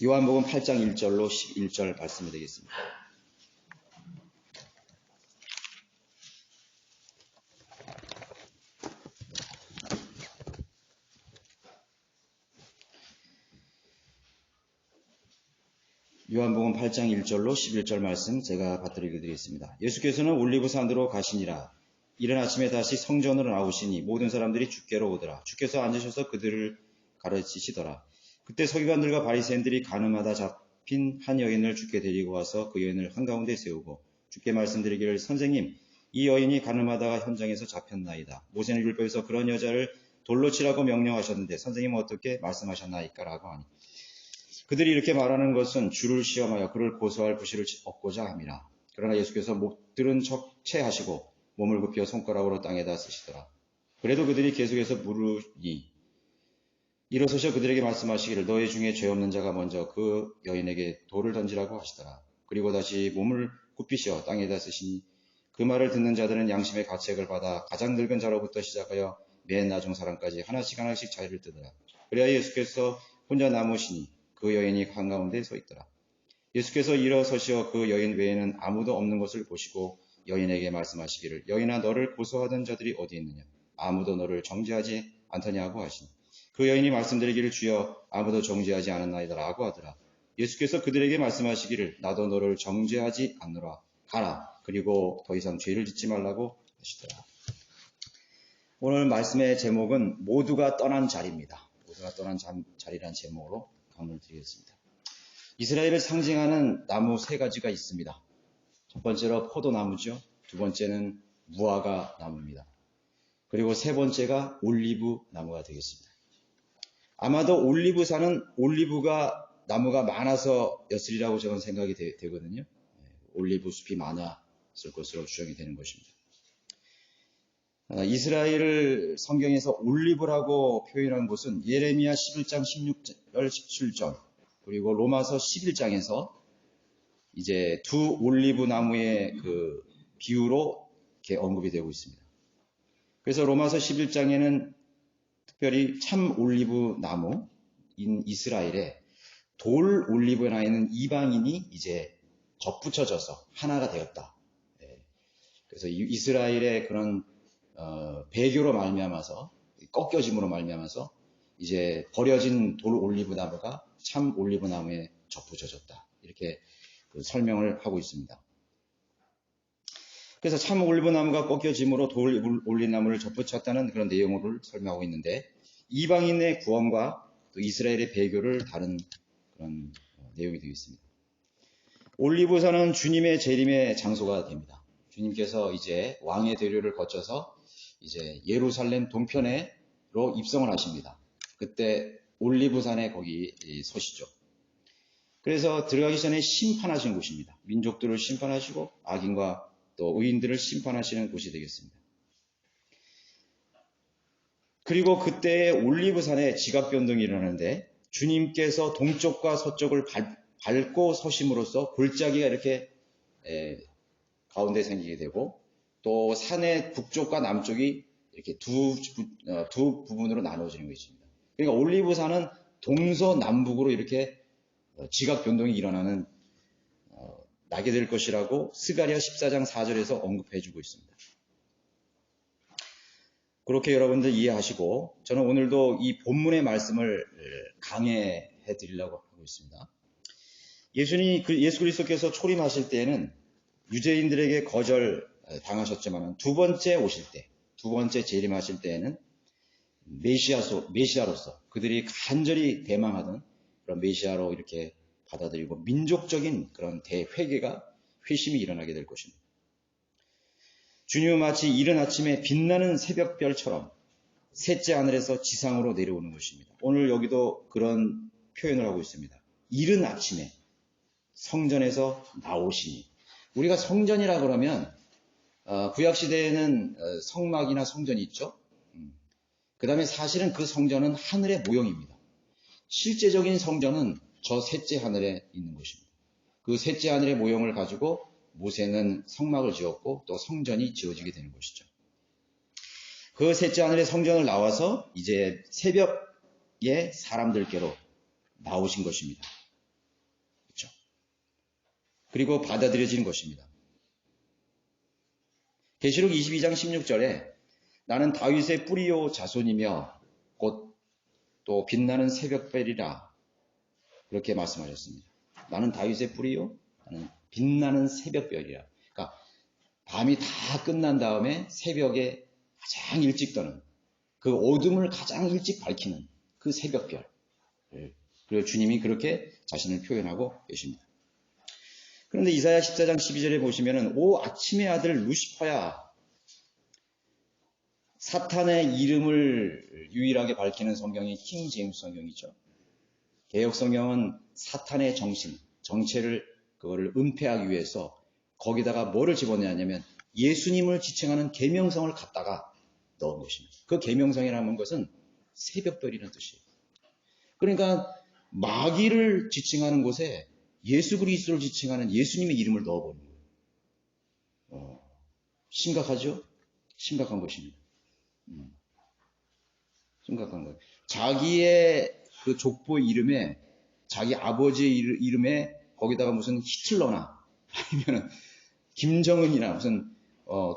요한복음 8장 1절로 11절 말씀이 되겠습니다. 요한복음 8장 1절로 11절 말씀 제가 받들어 읽어드리겠습니다. 예수께서는 올리브산으로 가시니라. 이른 아침에 다시 성전으로 나오시니 모든 사람들이 주께로 오더라. 주께서 앉으셔서 그들을 가르치시더라. 그때 서기관들과 바리새인들이 가늠하다 잡힌 한 여인을 주께 데리고 와서 그 여인을 한가운데 세우고 주께 말씀드리기를 선생님, 이 여인이 가늠하다가 현장에서 잡혔나이다. 모세는 율법에서 그런 여자를 돌로 치라고 명령하셨는데 선생님은 어떻게 말씀하셨나이까? 라고 하니 그들이 이렇게 말하는 것은 주를 시험하여 그를 고소할 부실을 얻고자 함이라. 그러나 예수께서 못 들은 척 체하시고 몸을 굽혀 손가락으로 땅에다 쓰시더라. 그래도 그들이 계속해서 물으니 일어서셔 그들에게 말씀하시기를 너희 중에 죄 없는 자가 먼저 그 여인에게 돌을 던지라고 하시더라. 그리고 다시 몸을 굽히시어 땅에다 쓰시니 그 말을 듣는 자들은 양심의 가책을 받아 가장 늙은 자로부터 시작하여 맨 나중 사람까지 하나씩 자리를 뜨더라. 그래야 예수께서 혼자 남으시니 그 여인이 한가운데 서 있더라. 예수께서 일어서시어 그 여인 외에는 아무도 없는 것을 보시고 여인에게 말씀하시기를 여인아 너를 고소하던 자들이 어디 있느냐? 아무도 너를 정죄하지 않더냐고 하시니 그 여인이 말씀드리기를 주여 아무도 정죄하지 않았나이다 라고 하더라. 예수께서 그들에게 말씀하시기를 나도 너를 정죄하지 않노라. 가라. 그리고 더 이상 죄를 짓지 말라고 하시더라. 오늘 말씀의 제목은 모두가 떠난 자리입니다. 모두가 떠난 자리라는 제목으로 강론을 드리겠습니다. 이스라엘을 상징하는 나무 세 가지가 있습니다. 첫 번째로 포도나무죠. 두 번째는 무화과 나무입니다. 그리고 세 번째가 올리브 나무가 되겠습니다. 아마도 올리브산은 올리브가 나무가 많아서였으리라고 저는 생각이 되거든요. 올리브 숲이 많았을 것으로 추정이 되는 것입니다. 이스라엘을 성경에서 올리브라고 표현한 곳은 예레미야 11장 16절 17절 그리고 로마서 11장에서 이제 두 올리브 나무의 그 비유로 이렇게 언급이 되고 있습니다. 그래서 로마서 11장에는 특별히 참 올리브 나무인 이스라엘에 돌 올리브에 나 있는 이방인이 이제 접붙여져서 하나가 되었다. 그래서 이스라엘의 그런 배교로 말미암아서 꺾여짐으로 말미암아서 이제 버려진 돌 올리브 나무가 참 올리브 나무에 접붙여졌다. 이렇게 설명을 하고 있습니다. 그래서 참 올리브 나무가 꺾여짐으로 돌 올리브 나무를 접붙였다는 그런 내용을 설명하고 있는데 이방인의 구원과 또 이스라엘의 배교를 다룬 그런 내용이 되겠습니다. 올리브산은 주님의 재림의 장소가 됩니다. 주님께서 이제 왕의 대류를 거쳐서 이제 예루살렘 동편으로 입성을 하십니다. 그때 올리브산에 거기 서시죠. 그래서 들어가기 전에 심판하신 곳입니다. 민족들을 심판하시고 악인과 또 의인들을 심판하시는 곳이 되겠습니다. 그리고 그때 올리브산에 지각 변동이 일어나는데 주님께서 동쪽과 서쪽을 밟고 서심으로써 골짜기가 이렇게 가운데 생기게 되고 또 산의 북쪽과 남쪽이 이렇게 두 부분으로 나눠지는 것입니다. 그러니까 올리브산은 동서남북으로 이렇게 지각 변동이 일어나는 나게 될 것이라고 스가랴 14장 4절에서 언급해주고 있습니다. 그렇게 여러분들 이해하시고 저는 오늘도 이 본문의 말씀을 강해해 드리려고 하고 있습니다. 예수 그리스도께서 초림하실 때에는 유대인들에게 거절 당하셨지만 두 번째 오실 때, 두 번째 재림하실 때에는 메시아로서 그들이 간절히 대망하던 그런 메시아로 이렇게 받아들이고 민족적인 그런 대회개가 회심이 일어나게 될 것입니다. 주님은 마치 이른 아침에 빛나는 새벽별처럼 셋째 하늘에서 지상으로 내려오는 것입니다. 오늘 여기도 그런 표현을 하고 있습니다. 이른 아침에 성전에서 나오시니 우리가 성전이라 그러면 구약시대에는 성막이나 성전이 있죠. 그 다음에 사실은 그 성전은 하늘의 모형입니다. 실제적인 성전은 저 셋째 하늘에 있는 것입니다. 그 셋째 하늘의 모형을 가지고 모세는 성막을 지었고 또 성전이 지어지게 되는 것이죠. 그 셋째 하늘의 성전을 나와서 이제 새벽에 사람들께로 나오신 것입니다. 그리고 받아들여지는 것입니다. 계시록 22장 16절에 나는 다윗의 뿌리요 자손이며 곧 또 빛나는 새벽별이라 그렇게 말씀하셨습니다. 나는 다윗의 뿌리요, 나는 빛나는 새벽별이라. 그러니까 밤이 다 끝난 다음에 새벽에 가장 일찍 떠는 그 어둠을 가장 일찍 밝히는 그 새벽별. 그리고 주님이 그렇게 자신을 표현하고 계십니다. 그런데 이사야 14장 12절에 보시면은 오 아침의 아들 루시퍼야, 사탄의 이름을 유일하게 밝히는 성경이 킹 제임스 성경이죠. 개역 성경은 사탄의 정체를 그거를 은폐하기 위해서 거기다가 뭐를 집어넣냐면 예수님을 지칭하는 계명성을 갖다가 넣은 것입니다. 그 계명성이라는 것은 새벽별이라는 뜻이에요. 그러니까 마귀를 지칭하는 곳에 예수 그리스도를 지칭하는 예수님의 이름을 넣어버린 거예요. 심각하죠? 심각한 것입니다. 심각한 거예요. 자기의 그 족보 이름에, 자기 아버지의 이름에 거기다가 무슨 히틀러나 아니면 김정은이나 무슨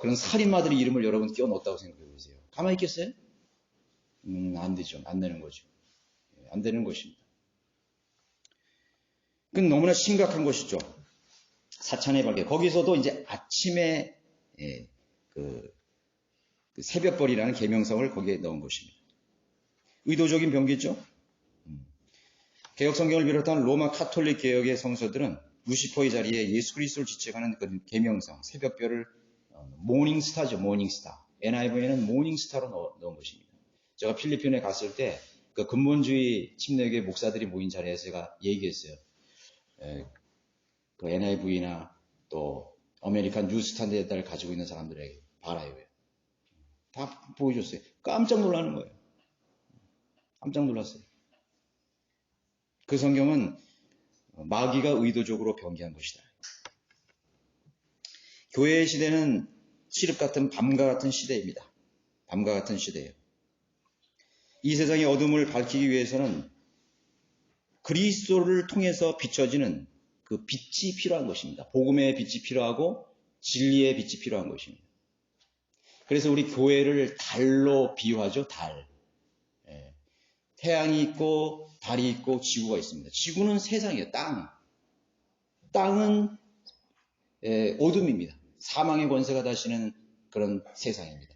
그런 살인마들의 이름을 여러분 끼워 넣었다고 생각해 보세요. 가만히 있겠어요? 안 되죠. 안 되는 거죠. 안 되는 것입니다. 그건 너무나 심각한 것이죠. 사탄의 발견. 거기서도 이제 아침에 그 새벽벌이라는 계명성을 거기에 넣은 것입니다. 의도적인 변기죠. 개혁 성경을 비롯한 로마 카톨릭 개혁의 성서들은 루시퍼의 자리에 예수 그리스도를 지칭하는 그 계명성, 새벽별을 모닝스타죠. 모닝스타. NIV에는 모닝스타로 넣은 것입니다. 제가 필리핀에 갔을 때 그 근본주의 침례교회 목사들이 모인 자리에서 제가 얘기했어요. 그 NIV나 또 아메리칸 뉴스탄다드를 가지고 있는 사람들에게 봐라요. 다 보여줬어요. 깜짝 놀라는 거예요. 깜짝 놀랐어요. 그 성경은 마귀가 의도적으로 변기한 것이다. 교회의 시대는 칠흑 같은 밤과 같은 시대입니다. 밤과 같은 시대예요. 이 세상의 어둠을 밝히기 위해서는 그리스도를 통해서 비춰지는 그 빛이 필요한 것입니다. 복음의 빛이 필요하고 진리의 빛이 필요한 것입니다. 그래서 우리 교회를 달로 비유하죠. 달. 태양이 있고 달이 있고 지구가 있습니다. 지구는 세상이에요. 땅은 어둠입니다. 사망의 권세가 다시는 그런 세상입니다.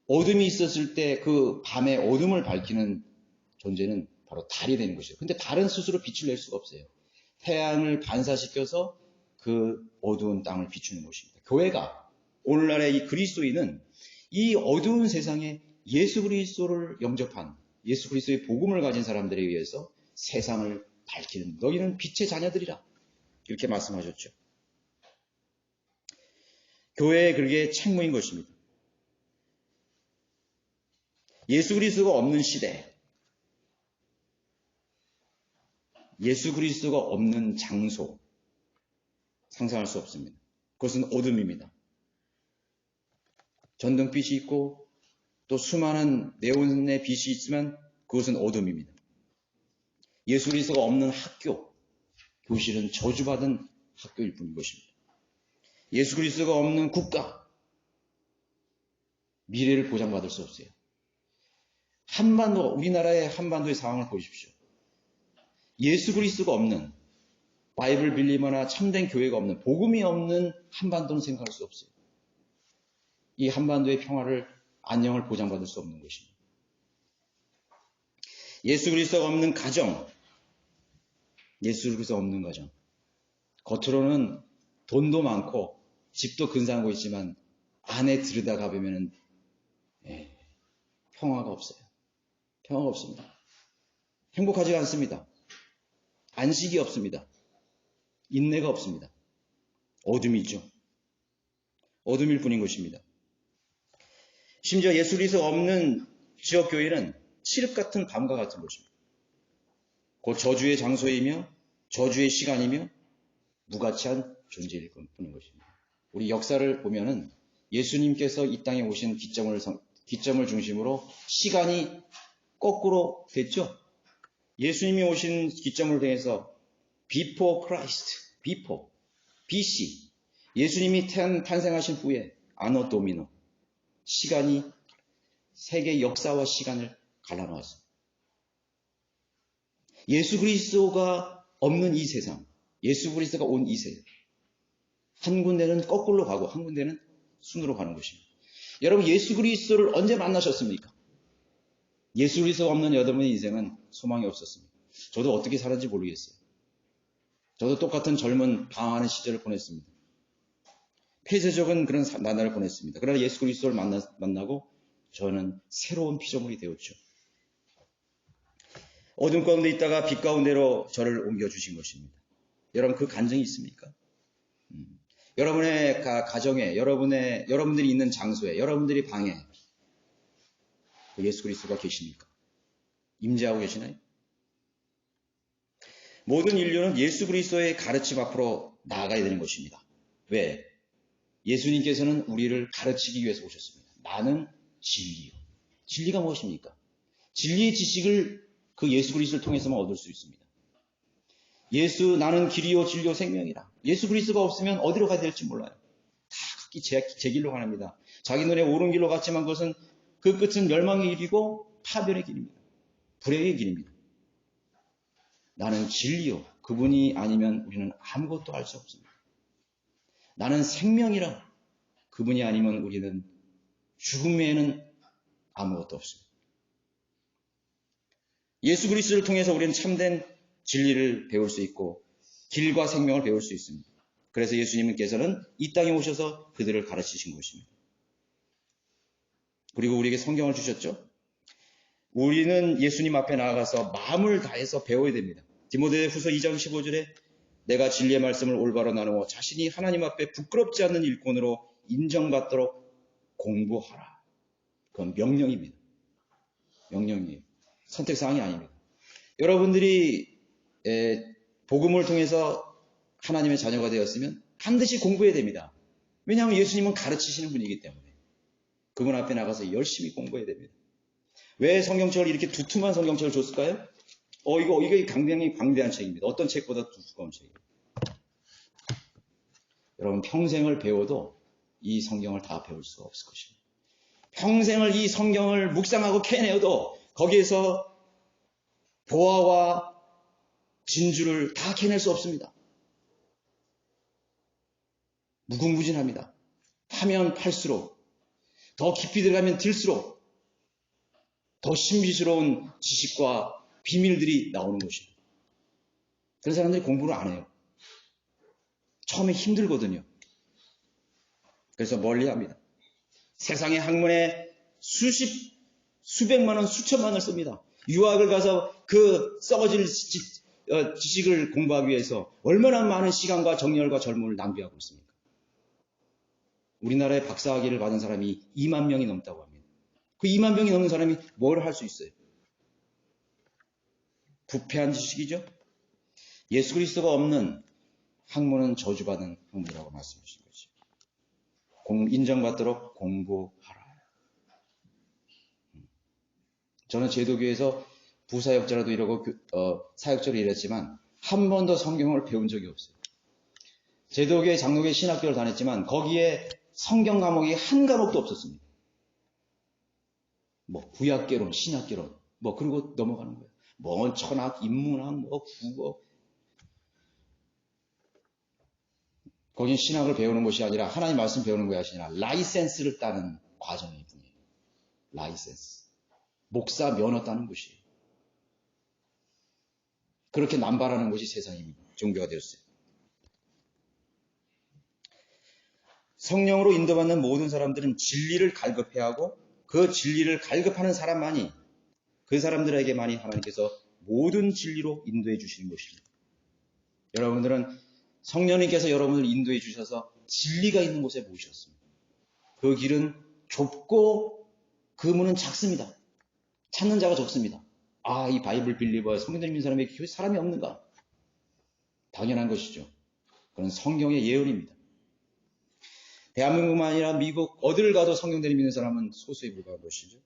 어둠이 있었을 때 그 밤의 어둠을 밝히는 존재는 바로 달이 되는 것이에요. 근데 달은 스스로 빛을 낼 수가 없어요. 태양을 반사시켜서 그 어두운 땅을 비추는 것입니다. 교회가, 오늘날의 이 그리스도인은 이 어두운 세상에 예수 그리스도를 영접한, 예수 그리스도의 복음을 가진 사람들에 의해서 세상을 밝히는, 너희는 빛의 자녀들이라 이렇게 말씀하셨죠. 교회의 그게 책무인 것입니다. 예수 그리스도가 없는 시대, 예수 그리스도가 없는 장소, 상상할 수 없습니다. 그것은 어둠입니다. 전등빛이 있고 또 수많은 네온의 빛이 있지만 그것은 어둠입니다. 예수 그리스도가 없는 학교, 교실은 저주받은 학교일 뿐인 것입니다. 예수 그리스도가 없는 국가, 미래를 보장받을 수 없어요. 우리나라의 한반도의 상황을 보십시오. 예수 그리스도가 없는, 바이블 빌리머나 참된 교회가 없는, 복음이 없는 한반도는 생각할 수 없어요. 이 한반도의 평화를, 안녕을 보장받을 수 없는 것입니다. 예수 그리스도가 없는 가정, 예수 그리스도가 없는 가정. 겉으로는 돈도 많고 집도 근사하고 있지만 안에 들여다가 보면 평화가 없어요. 평화가 없습니다. 행복하지 않습니다. 안식이 없습니다. 인내가 없습니다. 어둠이죠. 어둠일 뿐인 것입니다. 심지어 예수 그리스도가 없는 지역교회는 칠흑 같은 밤과 같은 것입니다. 곧 저주의 장소이며 저주의 시간이며 무가치한 존재일 뿐인 것입니다. 우리 역사를 보면은 예수님께서 이 땅에 오신 기점을 중심으로 시간이 거꾸로 됐죠. 예수님이 오신 기점을 대해서 before Christ, before BC. 예수님이 탄생하신 후에 아노 도미노. 시간이 세계 역사와 시간을 갈라놓았습니다. 예수 그리스도가 없는 이 세상, 예수 그리스도가 온 이 세상, 한 군데는 거꾸로 가고 한 군데는 순으로 가는 것입니다. 여러분, 예수 그리스도를 언제 만나셨습니까? 예수 그리스도가 없는 여러분의 인생은 소망이 없었습니다. 저도 어떻게 살았는지 모르겠어요. 저도 똑같은 젊은 방황하는 시절을 보냈습니다. 폐쇄적인 그런 나날을 보냈습니다. 그러나 예수 그리스도를 만나고 저는 새로운 피조물이 되었죠. 어둠 가운데 있다가 빛 가운데로 저를 옮겨주신 것입니다. 여러분, 그 간증이 있습니까? 여러분의 가정에, 여러분들이 있는 장소에, 여러분들이 방에 예수 그리스도가 계십니까? 임재하고 계시나요? 모든 인류는 예수 그리스도의 가르침 앞으로 나아가야 되는 것입니다. 왜? 예수님께서는 우리를 가르치기 위해서 오셨습니다. 나는 진리요. 진리가 무엇입니까? 진리의 지식을 그 예수 그리스도를 통해서만 얻을 수 있습니다. 나는 길이요 진리요 생명이라. 예수 그리스도가 없으면 어디로 가야 될지 몰라요. 다 각기 제 길로 가랍니다. 자기 눈에 옳은 길로 갔지만 그 끝은 멸망의 길이고 파멸의 길입니다. 불의의 길입니다. 나는 진리요. 그분이 아니면 우리는 아무것도 할 수 없습니다. 나는 생명이라. 그분이 아니면 우리는 죽음에는 아무것도 없습니다. 예수 그리스도를 통해서 우리는 참된 진리를 배울 수 있고 길과 생명을 배울 수 있습니다. 그래서 예수님께서는 이 땅에 오셔서 그들을 가르치신 것입니다. 그리고 우리에게 성경을 주셨죠. 우리는 예수님 앞에 나아가서 마음을 다해서 배워야 됩니다. 디모데후서 2장 15절에 내가 진리의 말씀을 올바로 나누어 자신이 하나님 앞에 부끄럽지 않는 일꾼으로 인정받도록 공부하라. 그건 명령입니다. 명령이에요. 선택사항이 아닙니다. 여러분들이 복음을 통해서 하나님의 자녀가 되었으면 반드시 공부해야 됩니다. 왜냐하면 예수님은 가르치시는 분이기 때문에 그분 앞에 나가서 열심히 공부해야 됩니다. 왜 성경책을 이렇게 두툼한 성경책을 줬을까요? 이거 굉장히 광대한 책입니다. 어떤 책보다 두꺼운 책이에요. 여러분, 평생을 배워도 이 성경을 다 배울 수가 없을 것입니다. 평생을 이 성경을 묵상하고 캐내어도 거기에서 보화와 진주를 다 캐낼 수 없습니다. 무궁무진합니다. 파면 팔수록, 더 깊이 들어가면 들수록 더 신비스러운 지식과 비밀들이 나오는 것입니다. 그런 사람들이 공부를 안 해요. 처음에 힘들거든요. 그래서 멀리합니다. 세상의 학문에 수백만 원, 수천만 원을 씁니다. 유학을 가서 그 썩어질 지식을 공부하기 위해서 얼마나 많은 시간과 정열과 젊음을 낭비하고 있습니까? 우리나라에 박사학위를 받은 사람이 2만 명이 넘다고 합니다. 그 2만 명이 넘는 사람이 뭘 할 수 있어요? 부패한 지식이죠. 예수 그리스도가 없는 학문은 저주받은 학문이라고 말씀하신 거죠. 인정받도록 공부하라. 저는 제도교에서 부사역자라도 이러고 사역자로 일했지만 한 번도 성경을 배운 적이 없어요. 제도교회 장로교회 신학교를 다녔지만 거기에 성경 과목이 한 과목도 없었습니다. 구약개론, 신약개론, 그리고 넘어가는 거예요. 천학, 인문학, 국어. 거긴 신학을 배우는 것이 아니라 하나님 말씀 배우는 것이 아니라 라이센스를 따는 과정일 뿐이에요. 라이센스. 목사 면허 따는 것이에요. 그렇게 남발하는 것이 세상입니다. 종교가 되었어요. 성령으로 인도받는 모든 사람들은 진리를 갈급해야 하고 그 진리를 갈급하는 사람만이 그 사람들에게만이 하나님께서 모든 진리로 인도해 주시는 것입니다. 여러분들은 성령님께서 여러분을 인도해 주셔서 진리가 있는 곳에 모셨습니다. 그 길은 좁고 그 문은 작습니다. 찾는 자가 적습니다. 이 바이블 빌리버, 성경 믿는 사람에게 교회 사람이 없는가? 당연한 것이죠. 그건 성경의 예언입니다. 대한민국만 아니라 미국 어디를 가도 성경대를 믿는 사람은 소수에 불과한 것이죠.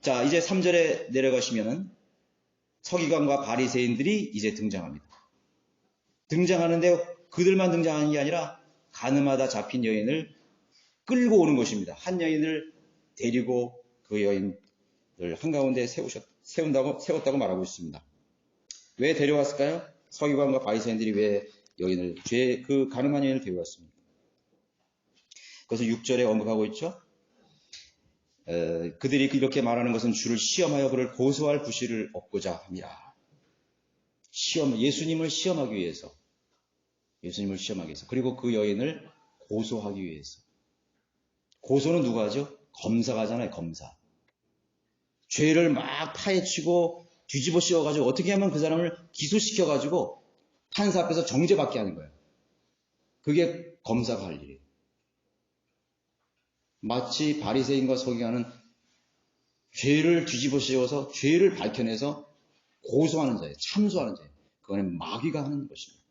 자, 이제 3절에 내려가시면은 서기관과 바리새인들이 이제 등장합니다. 등장하는데 그들만 등장하는 게 아니라 가늠하다 잡힌 여인을 끌고 오는 것입니다. 한 여인을 데리고 그 여인을 한가운데 세웠다고 말하고 있습니다. 왜 데려왔을까요? 서기관과 바리새인들이 왜 그 가늠한 여인을 데려왔습니까? 그것을 6절에 언급하고 있죠. 그들이 이렇게 말하는 것은 주를 시험하여 그를 고소할 구실을 얻고자 합니다. 예수님을 시험하기 위해서. 그리고 그 여인을 고소하기 위해서. 고소는 누가 하죠? 검사가 하잖아요, 검사. 죄를 막 파헤치고 뒤집어 씌워가지고 어떻게 하면 그 사람을 기소시켜가지고 판사 앞에서 정죄받게 하는 거예요. 그게 검사가 할 일이에요. 마치 바리새인과 서기관은 죄를 뒤집어 씌워서 죄를 밝혀내서 고소하는 자예요. 참소하는 자예요. 그거는 마귀가 하는 것입니다.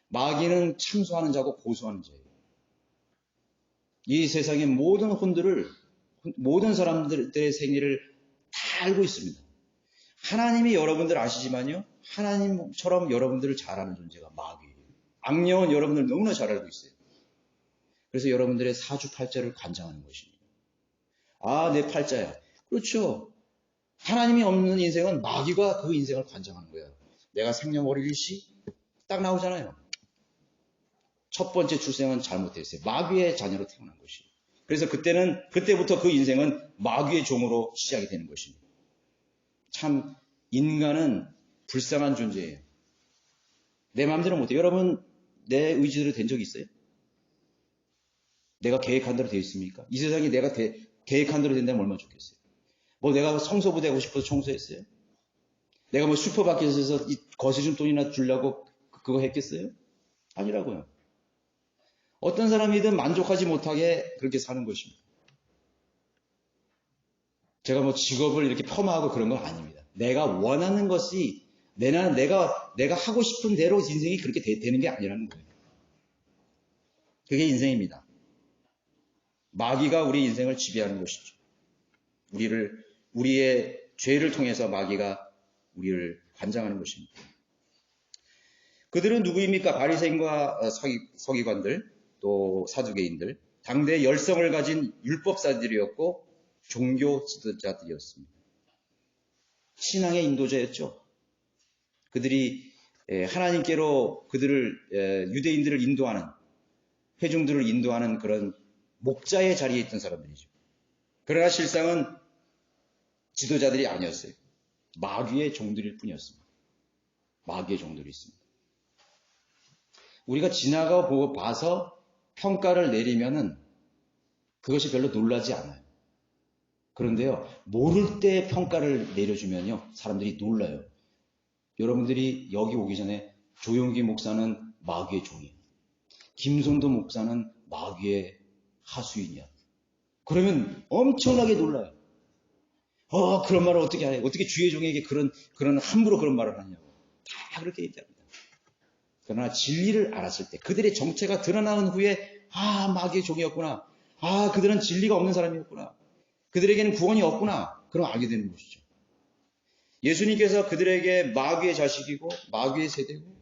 마귀는 참소하는 자고 고소하는 자예요. 이 세상의 모든 사람들의 생리를 다 알고 있습니다. 하나님이 여러분들 아시지만요. 하나님처럼 여러분들을 잘 아는 존재가 마귀예요. 악령은 여러분들 너무나 잘 알고 있어요. 그래서 여러분들의 사주팔자를 관장하는 것입니다. 아, 내 팔자야. 그렇죠. 하나님이 없는 인생은 마귀가 그 인생을 관장하는 거예요. 내가 생년월일시 딱 나오잖아요. 첫 번째 출생은 잘못됐어요. 마귀의 자녀로 태어난 것이에요. 그래서 그때부터 그 인생은 마귀의 종으로 시작이 되는 것입니다. 참 인간은 불쌍한 존재예요. 내 마음대로 못해요. 여러분 내 의지대로 된 적이 있어요? 내가 계획한 대로 되어 있습니까? 이 세상이 내가 계획한 대로 된다면 얼마나 좋겠어요. 내가 청소부 되고 싶어서 청소했어요? 내가 슈퍼마켓에서 거세 좀 돈이나 주려고 그거 했겠어요? 아니라고요. 어떤 사람이든 만족하지 못하게 그렇게 사는 것입니다. 제가 직업을 이렇게 폄하하고 그런 건 아닙니다. 내가 원하는 것이 내가 하고 싶은 대로 인생이 그렇게 되는 게 아니라는 거예요. 그게 인생입니다. 마귀가 우리 인생을 지배하는 것이죠. 우리의 죄를 통해서 마귀가 우리를 관장하는 것입니다. 그들은 누구입니까? 바리새인과 서기관들, 또 사두개인들, 당대 열성을 가진 율법사들이었고 종교 지도자들이었습니다. 신앙의 인도자였죠. 그들이 하나님께로 유대인들을 인도하는, 회중들을 인도하는 그런 목자의 자리에 있던 사람들이죠. 그러나 실상은 지도자들이 아니었어요. 마귀의 종들일 뿐이었습니다. 마귀의 종들이 있습니다. 우리가 지나가 보고 봐서 평가를 내리면은 그것이 별로 놀라지 않아요. 그런데요, 모를 때 평가를 내려주면요, 사람들이 놀라요. 여러분들이 여기 오기 전에 조용기 목사는 마귀의 종이에요. 김선도 목사는 마귀의 하수인이야. 그러면 엄청나게 놀라요. 그런 말을 어떻게 하냐. 어떻게 주의 종에게 그런 함부로 그런 말을 하냐고. 다 그렇게 얘기합니다. 그러나 진리를 알았을 때, 그들의 정체가 드러나는 후에, 마귀의 종이었구나. 그들은 진리가 없는 사람이었구나. 그들에게는 구원이 없구나. 그럼 알게 되는 것이죠. 예수님께서 그들에게 마귀의 자식이고, 마귀의 세대고,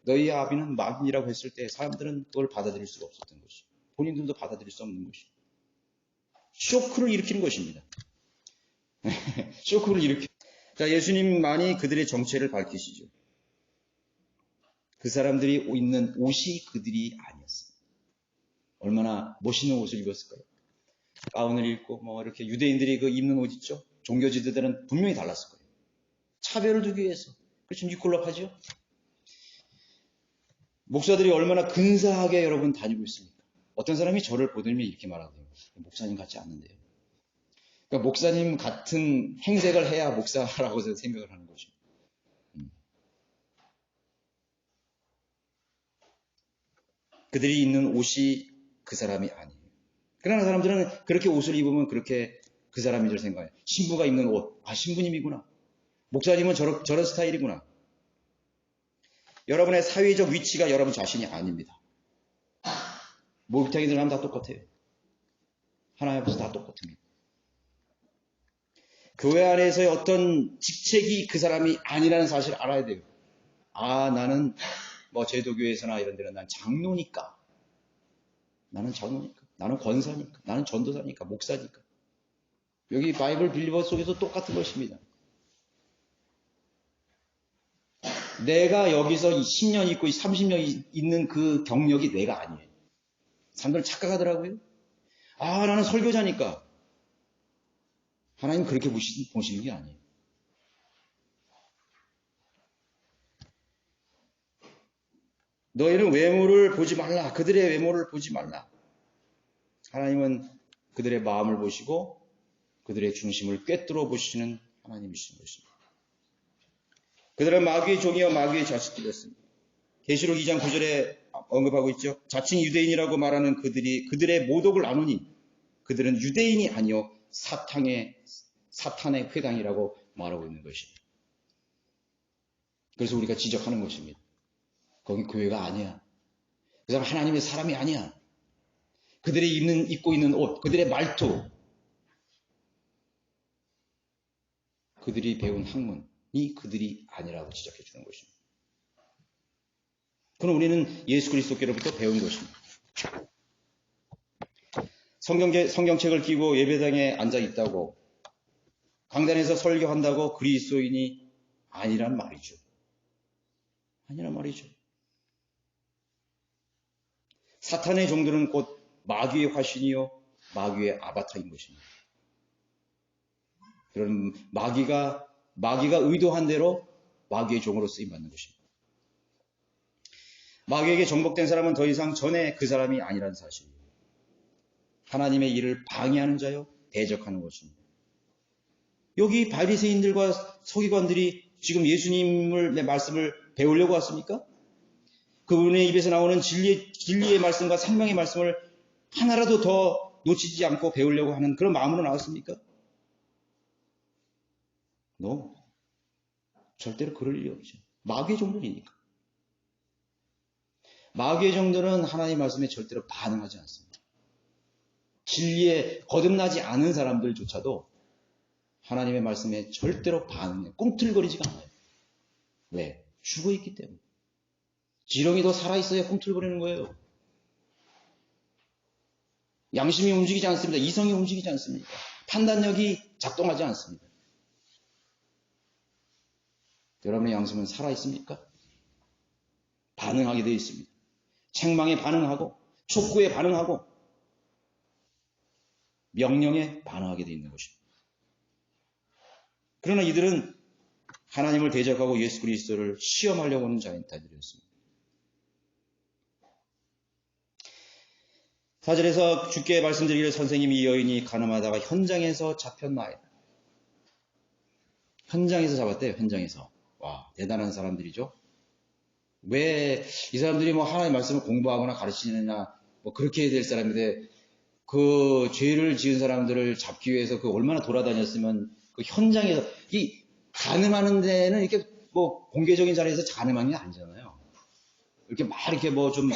너희의 아비는 마귀라고 했을 때 사람들은 그걸 받아들일 수가 없었던 것이죠. 본인들도 받아들일 수 없는 것이죠. 쇼크를 일으키는 것입니다. 쇼크를 일으키는. 자, 예수님만이 그들의 정체를 밝히시죠. 그 사람들이 입는 옷이 그들이 아니었어요. 얼마나 멋있는 옷을 입었을까요? 가운을 입고 이렇게 유대인들이 그 입는 옷 있죠? 종교 지도자들은 분명히 달랐을 거예요. 차별을 두기 위해서. 그렇죠? 니콜락하죠? 목사들이 얼마나 근사하게 여러분 다니고 있습니까? 어떤 사람이 저를 보더니 이렇게 말하거든요. 목사님 같지 않는데요. 그러니까 목사님 같은 행색을 해야 목사라고 생각을 하는 거죠. 그들이 입는 옷이 그 사람이 아니에요. 그러나 사람들은 그렇게 옷을 입으면 그렇게 그 사람인 줄 생각해요. 신부가 입는 옷, 신부님이구나. 목사님은 저런 스타일이구나. 여러분의 사회적 위치가 여러분 자신이 아닙니다. 목욕탕에 들어가면 다 똑같아요. 하나님 앞에서 다 똑같습니다. 교회 안에서의 어떤 직책이 그 사람이 아니라는 사실을 알아야 돼요. 나는 뭐 제도교회에서나 이런 데는 난 장로니까, 나는 권사니까, 나는 전도사니까, 목사니까. 여기 바이블 빌리버 속에서 똑같은 것입니다. 내가 여기서 10년 있고 30년 있는 그 경력이 내가 아니에요. 사람들은 착각하더라고요. 아, 나는 설교자니까. 하나님 그렇게 보시는 게 아니에요. 너희는 외모를 보지 말라. 그들의 외모를 보지 말라. 하나님은 그들의 마음을 보시고 그들의 중심을 꿰뚫어 보시는 하나님이신 것입니다. 그들은 마귀의 종이요 마귀의 자식들이었습니다. 계시록 2장 9절에 언급하고 있죠. 자칭 유대인이라고 말하는 그들의 모독을 아노니 그들은 유대인이 아니요 사탄의 회당이라고 말하고 있는 것입니다. 그래서 우리가 지적하는 것입니다. 거기 교회가 아니야. 그 사람 하나님의 사람이 아니야. 그들이 입고 있는 옷, 그들의 말투, 그들이 배운 학문이 그들이 아니라고 지적해 주는 것입니다. 그럼 우리는 예수 그리스도께로부터 배운 것입니다. 성경책을 끼고 예배당에 앉아 있다고, 강단에서 설교한다고 그리스도인이 아니란 말이죠. 아니란 말이죠. 사탄의 종들은 곧 마귀의 화신이요 마귀의 아바타인 것입니다. 그런 마귀가 의도한 대로 마귀의 종으로 쓰임받는 것입니다. 마귀에게 정복된 사람은 더 이상 전에 그 사람이 아니라는 사실이에요. 하나님의 일을 방해하는 자요 대적하는 것입니다. 여기 바리새인들과 서기관들이 지금 예수님의 말씀을 배우려고 왔습니까? 그분의 입에서 나오는 진리의 말씀과 생명의 말씀을 하나라도 더 놓치지 않고 배우려고 하는 그런 마음으로 나왔습니까? No. 절대로 그럴 일이 없죠. 마귀의 종들이니까. 마귀의 종들은 하나님의 말씀에 절대로 반응하지 않습니다. 진리에 거듭나지 않은 사람들조차도 하나님의 말씀에 절대로 반응해요. 꿈틀거리지가 않아요. 왜? 죽어있기 때문에. 지렁이 더 살아있어야 꿈틀거리는 거예요. 양심이 움직이지 않습니다. 이성이 움직이지 않습니다. 판단력이 작동하지 않습니다. 여러분의 양심은 살아있습니까? 반응하게 되어 있습니다. 책망에 반응하고 촉구에 반응하고 명령에 반응하게 되어 있는 것입니다. 그러나 이들은 하나님을 대적하고 예수 그리스도를 시험하려고 하는 자들이었습니다. 4절에서 주께 말씀드리기를 선생님이 이 여인이 가늠하다가 현장에서 잡혔나이다. 현장에서 잡았대요. 현장에서. 와, 대단한 사람들이죠. 왜 이 사람들이 뭐 하나님의 말씀을 공부하거나 가르치느냐, 뭐 그렇게 될 사람인데 그 죄를 지은 사람들을 잡기 위해서 그 얼마나 돌아다녔으면 그 현장에서 이 가늠하는 데는 이렇게 뭐 공개적인 자리에서 가늠하는 게 아니잖아요. 이렇게 막 이렇게 뭐 좀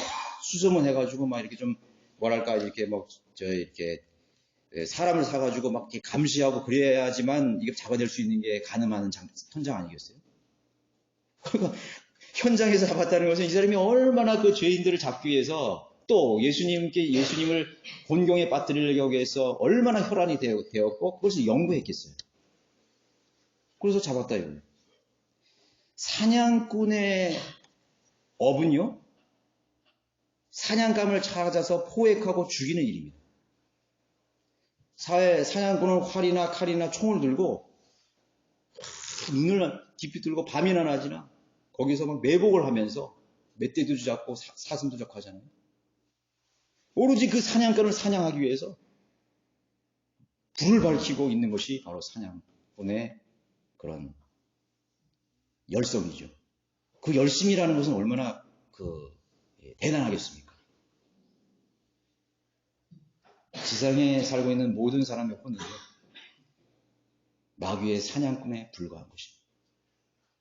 수소문 해가지고 막 이렇게 좀 뭐랄까 이렇게 뭐 이렇게 사람을 사가지고 막 이렇게 감시하고 그래야지만 이게 잡아낼 수 있는 게 가늠하는 현장 아니겠어요? 그러니까 현장에서 잡았다는 것은 이 사람이 얼마나 그 죄인들을 잡기 위해서 또 예수님을 곤경에 빠뜨리려고 해서 얼마나 혈안이 되었고 그것을 연구했겠어요. 그래서 잡았다 이거예요. 사냥꾼의 업은요, 사냥감을 찾아서 포획하고 죽이는 일입니다. 사냥꾼은 활이나 칼이나 총을 들고 눈을 깊이 들고 밤이나 낮이나 거기서 막 매복을 하면서 멧돼지도 잡고 사슴도 잡고 하잖아요. 오로지 그 사냥감을 사냥하기 위해서 불을 밝히고 있는 것이 바로 사냥꾼의 그런 열성이죠. 그 열심이라는 것은 얼마나 대단하겠습니까? 지상에 살고 있는 모든 사람의 혼은요, 마귀의 사냥꾼에 불과한 것입니다.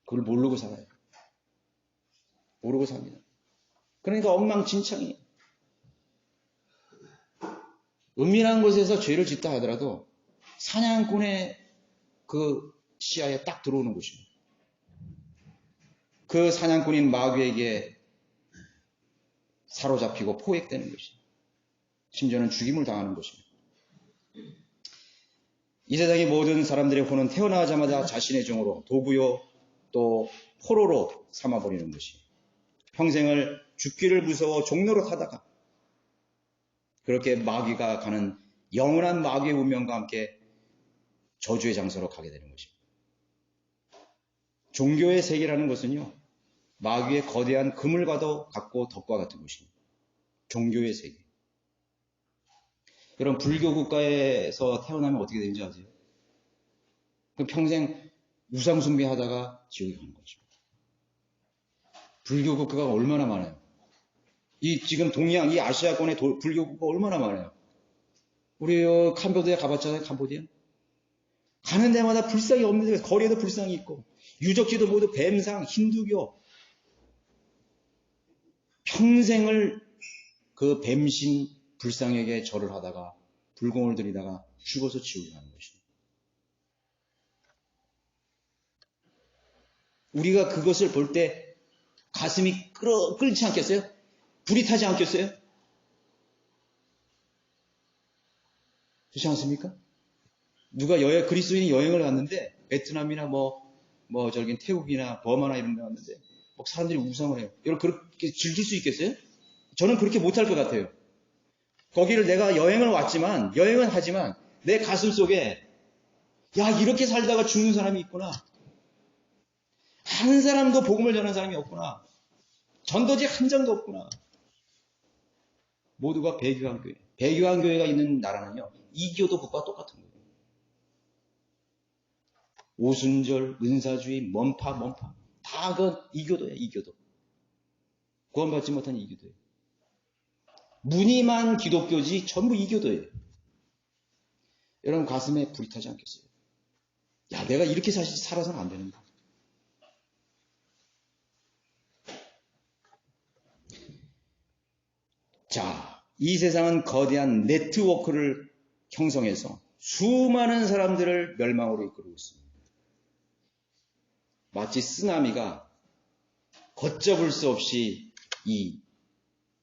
그걸 모르고 살아요. 모르고 삽니다. 그러니까 엉망진창이에요. 은밀한 곳에서 죄를 짓다 하더라도 사냥꾼의 그 시야에 딱 들어오는 것입니다. 그 사냥꾼인 마귀에게 사로잡히고 포획되는 것입니다. 심지어는 죽임을 당하는 것입니다. 이 세상의 모든 사람들의 혼은 태어나자마자 자신의 종으로 도구요 또 포로로 삼아버리는 것이 평생을 죽기를 무서워 종로로 타다가 그렇게 마귀가 가는 영원한 마귀의 운명과 함께 저주의 장소로 가게 되는 것입니다. 종교의 세계라는 것은요, 마귀의 거대한 그물과도 같고 덕과 같은 것입니다. 종교의 세계. 여러분, 불교 국가에서 태어나면 어떻게 되는지 아세요? 그럼 평생 우상 숭배하다가 지옥에 가는 것입니다. 불교 국가가 얼마나 많아요? 이 지금 동양, 이 아시아권의 불교 국가가 얼마나 많아요? 우리 캄보디아 가봤잖아요, 캄보디아. 가는 데마다 불상이 없는데 거리에도 불상이 있고 유적지도 모두 뱀상, 힌두교. 평생을 그 뱀신 불상에게 절을 하다가 불공을 들이다가 죽어서 지옥에 가는 것입니다. 우리가 그것을 볼 때 가슴이 끓지 않겠어요? 불이 타지 않겠어요? 그렇지 않습니까? 누가 그리스도인이 여행을 갔는데 베트남이나 저기 태국이나 버마나 이런 데 갔는데 사람들이 우상을 해요. 여러분 그렇게 즐길 수 있겠어요? 저는 그렇게 못할 것 같아요. 거기를 내가 여행을 하지만 내 가슴 속에 야 이렇게 살다가 죽는 사람이 있구나. 한 사람도 복음을 전하는 사람이 없구나. 전도지 한 장도 없구나. 모두가 배교한 교회. 배교한 교회가 있는 나라는요. 이교도 국가와 똑같은 거예요. 오순절, 은사주의, 먼파 다 그 이교도예요. 이교도. 구원받지 못한 이교도예요. 무늬만 기독교지 전부 이교도예요. 여러분 가슴에 불이 타지 않겠어요? 야 내가 이렇게 살아서는 안 되는다. 자, 이 세상은 거대한 네트워크를 형성해서 수많은 사람들을 멸망으로 이끌고 있습니다. 마치 쓰나미가 걷잡을 수 없이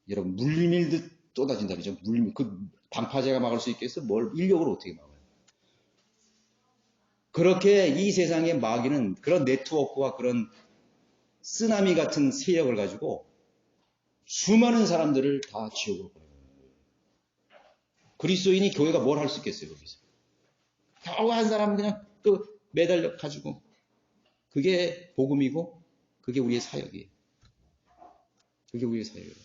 여러분 물밀듯 쏟아진다 그죠? 그 방파제가 막을 수 있겠어? 뭘 인력으로 어떻게 막아요? 그렇게 이 세상의 마귀는 그런 네트워크와 그런 쓰나미 같은 세력을 가지고 수많은 사람들을 다 지옥으로 보내는 거예요. 그리스도인이 교회가 뭘 할 수 있겠어요, 거기서? 겨우 한 사람은 그냥 또 매달려 가지고 그게 복음이고 그게 우리의 사역이에요. 그게 우리의 사역이에요.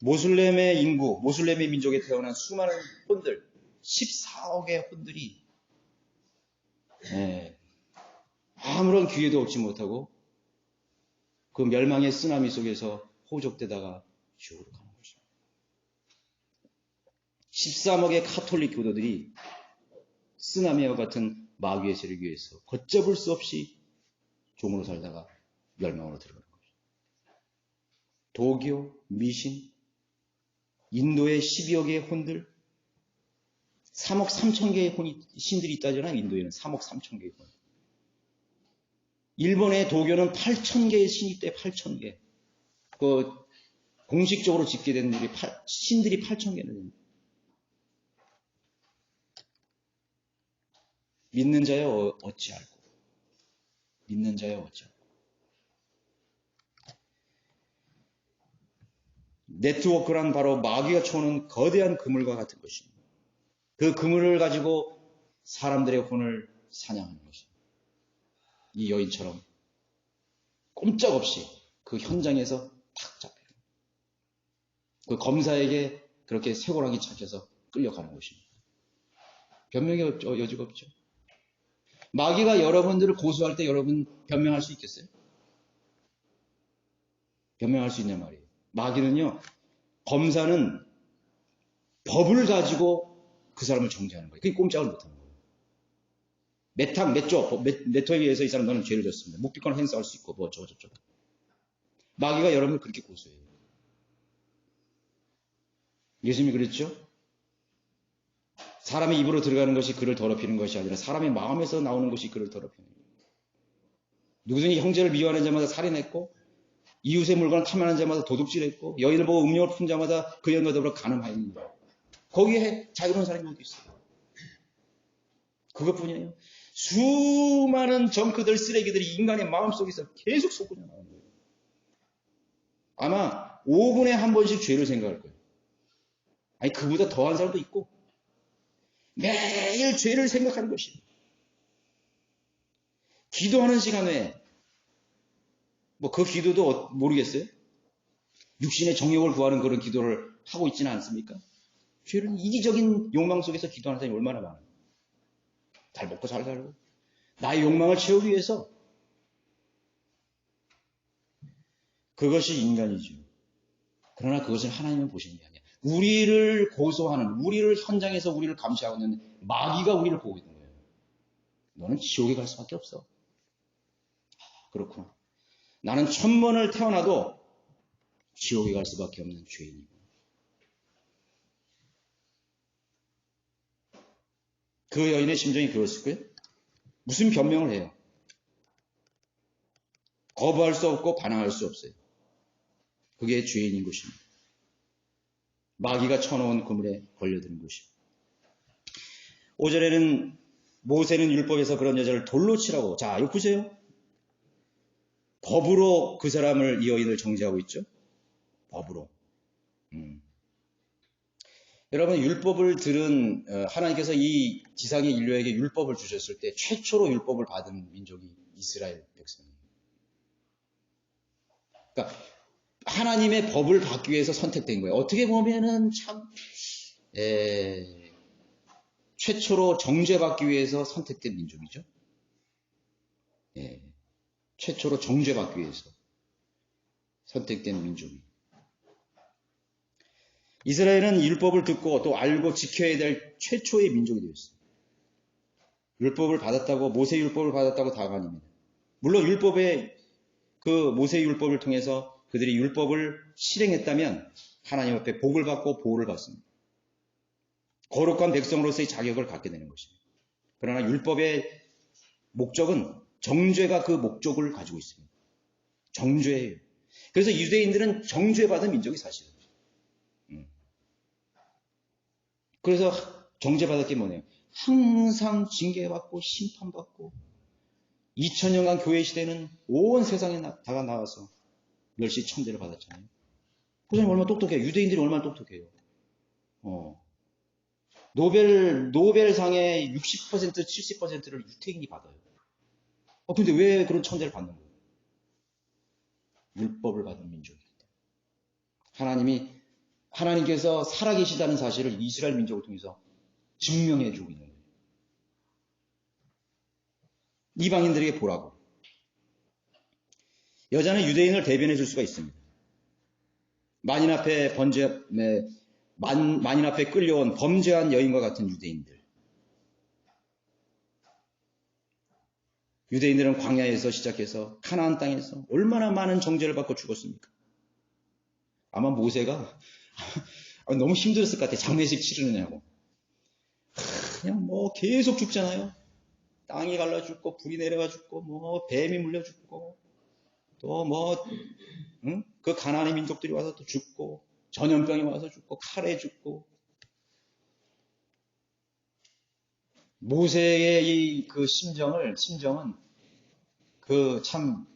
모슬렘의 인구, 모슬렘의 민족에 태어난 수많은 혼들, 14억의 혼들이 아무런 기회도 얻지 못하고 그 멸망의 쓰나미 속에서 호적되다가 지옥으로 가는 것입니다. 13억의 카톨릭 교도들이 쓰나미와 같은 마귀의 세력에 의해서 걷잡을 수 없이 종으로 살다가 멸망으로 들어가는 것입니다. 도교, 미신, 인도의 12억 개의 혼들, 3억 3천 개의 신들이 있다잖아요. 인도에는 3억 3천 개의 혼. 일본의 도교는 8천 개의 신이 있대, 8천 개. 공식적으로 집계된 신들이 8천 개는 됩니다. 믿는 자여 어찌알고. 믿는 자여 어찌알고. 네트워크란 바로 마귀가 쳐오는 거대한 그물과 같은 것입니다. 그 그물을 가지고 사람들의 혼을 사냥하는 것입니다. 이 여인처럼 꼼짝없이 그 현장에서 탁 잡혀요. 그 검사에게 그렇게 쇠고랑이 착혀서 끌려가는 것입니다. 변명의 여지가 없죠. 마귀가 여러분들을 고소할 때 여러분 변명할 수 있겠어요? 변명할 수 있냐 말이에요. 마귀는요, 검사는 법을 가지고 그 사람을 정죄하는 거예요. 그게 꼼짝을 못하는 거예요. 몇 호에 의해서 이 사람 너는 죄를 졌습니다. 묵비권 행사할 수 있고 저거. 마귀가 여러분을 그렇게 고소해요. 예수님이 그랬죠? 사람의 입으로 들어가는 것이 그를 더럽히는 것이 아니라 사람의 마음에서 나오는 것이 그를 더럽히는 거예요. 누구든지 형제를 미워하는 자마다 살인했고 이웃의 물건을 탐하는 자마다 도둑질했고 여인을 보고 음욕을 푼 자마다 그 여인과 더불어 간음하였느니라. 거기에 자유로운 사람이 어디 있어요? 그것뿐이에요. 수많은 정크들, 쓰레기들이 인간의 마음속에서 계속 솟구져 나오는 거예요. 아마 5분에 한 번씩 죄를 생각할 거예요. 아니 그보다 더한 사람도 있고 매일 죄를 생각하는 것입니다. 기도하는 시간 외에 뭐 그 기도도 모르겠어요. 육신의 정욕을 구하는 그런 기도를 하고 있지는 않습니까? 죄는 이기적인 욕망 속에서 기도하는 사람이 얼마나 많아요. 잘 먹고 잘 살고 나의 욕망을 채우기 위해서. 그것이 인간이죠. 그러나 그것을 하나님은 보시는 게 아니에요. 우리를 고소하는, 우리를 현장에서 우리를 감시하고 있는 마귀가 우리를 보고 있는 거예요. 너는 지옥에 갈 수밖에 없어. 그렇구나. 나는 1000번을 태어나도 지옥에 갈 수밖에 없는 죄인이고. 그 여인의 심정이 그랬을 거예요. 무슨 변명을 해요? 거부할 수 없고 반항할 수 없어요. 그게 죄인인 것입니다. 마귀가 쳐놓은 그물에 걸려드는 것입니다. 5절에는 모세는 율법에서 그런 여자를 돌로 치라고. 자, 이거 보세요. 법으로 그 사람을, 이 여인을 정죄하고 있죠. 법으로. 여러분, 율법을 들은 하나님께서 이 지상의 인류에게 율법을 주셨을 때 최초로 율법을 받은 민족이 이스라엘 백성이에요. 그러니까 하나님의 법을 받기 위해서 선택된 거예요. 어떻게 보면은 참 최초로 정죄받기 위해서 선택된 민족이죠. 최초로 정죄받기 위해서 선택된 민족이. 이스라엘은 율법을 듣고 또 알고 지켜야 될 최초의 민족이 되었어요. 율법을 받았다고, 모세 율법을 받았다고 다가 아닙니다. 물론 율법의 그 모세 율법을 통해서 그들이 율법을 실행했다면 하나님 앞에 복을 받고 보호를 받습니다. 거룩한 백성으로서의 자격을 갖게 되는 것입니다. 그러나 율법의 목적은 정죄가 그 목적을 가지고 있습니다. 정죄예요. 그래서 유대인들은 정죄받은 민족이 사실이에요. 그래서 정죄받을 게 뭐네요? 항상 징계받고 심판받고 2000년간 교회 시대는 온 세상에 다가 나와서 멸시 천대를 받았잖아요. 그 사람이 얼마나 똑똑해요. 유대인들이 얼마나 똑똑해요. 노벨상의 60% 70%를 유대인이 받아요. 근데 왜 그런 천대를 받는 거예요? 율법을 받은 민족이기 때문에. 하나님께서 살아계시다는 사실을 이스라엘 민족을 통해서 증명해 주고 있는 거예요. 이방인들에게 보라고. 여자는 유대인을 대변해 줄 수가 있습니다. 만인 앞에 끌려온 범죄한 여인과 같은 유대인들. 유대인들은 광야에서 시작해서 가나안 땅에서 얼마나 많은 정죄를 받고 죽었습니까? 아마 모세가 너무 힘들었을 것 같아요. 장례식 치르느냐고. 그냥 계속 죽잖아요. 땅이 갈라 죽고 불이 내려가 죽고 뱀이 물려 죽고 또 그 가나안의 민족들이 와서 또 죽고 전염병이 와서 죽고 칼에 죽고. 모세의 이 그 심정은 그 참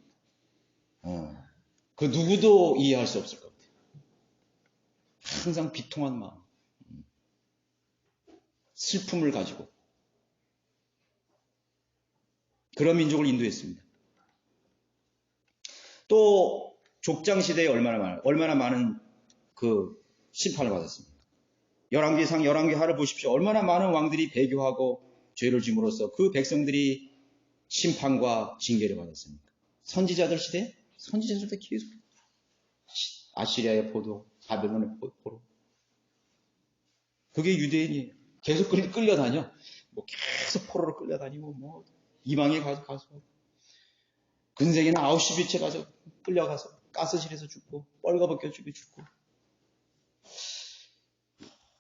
그 누구도 이해할 수 없을 것 같아요. 항상 비통한 마음, 슬픔을 가지고 그런 민족을 인도했습니다. 또 족장 시대에 얼마나 많은 그 심판을 받았습니까? 열왕기하를 보십시오. 얼마나 많은 왕들이 배교하고 죄를 짐으로써 그 백성들이 심판과 징계를 받았습니까? 선지자들 시대 계속 아시리아의 포도, 바벨론의 포로. 그게 유대인이에요. 계속 끌려다녀. 계속 포로로 끌려다니고 이방에 가서 근생이나 아우슈비츠에 가서 끌려가서 가스실에서 죽고 뻘거벗겨 죽고.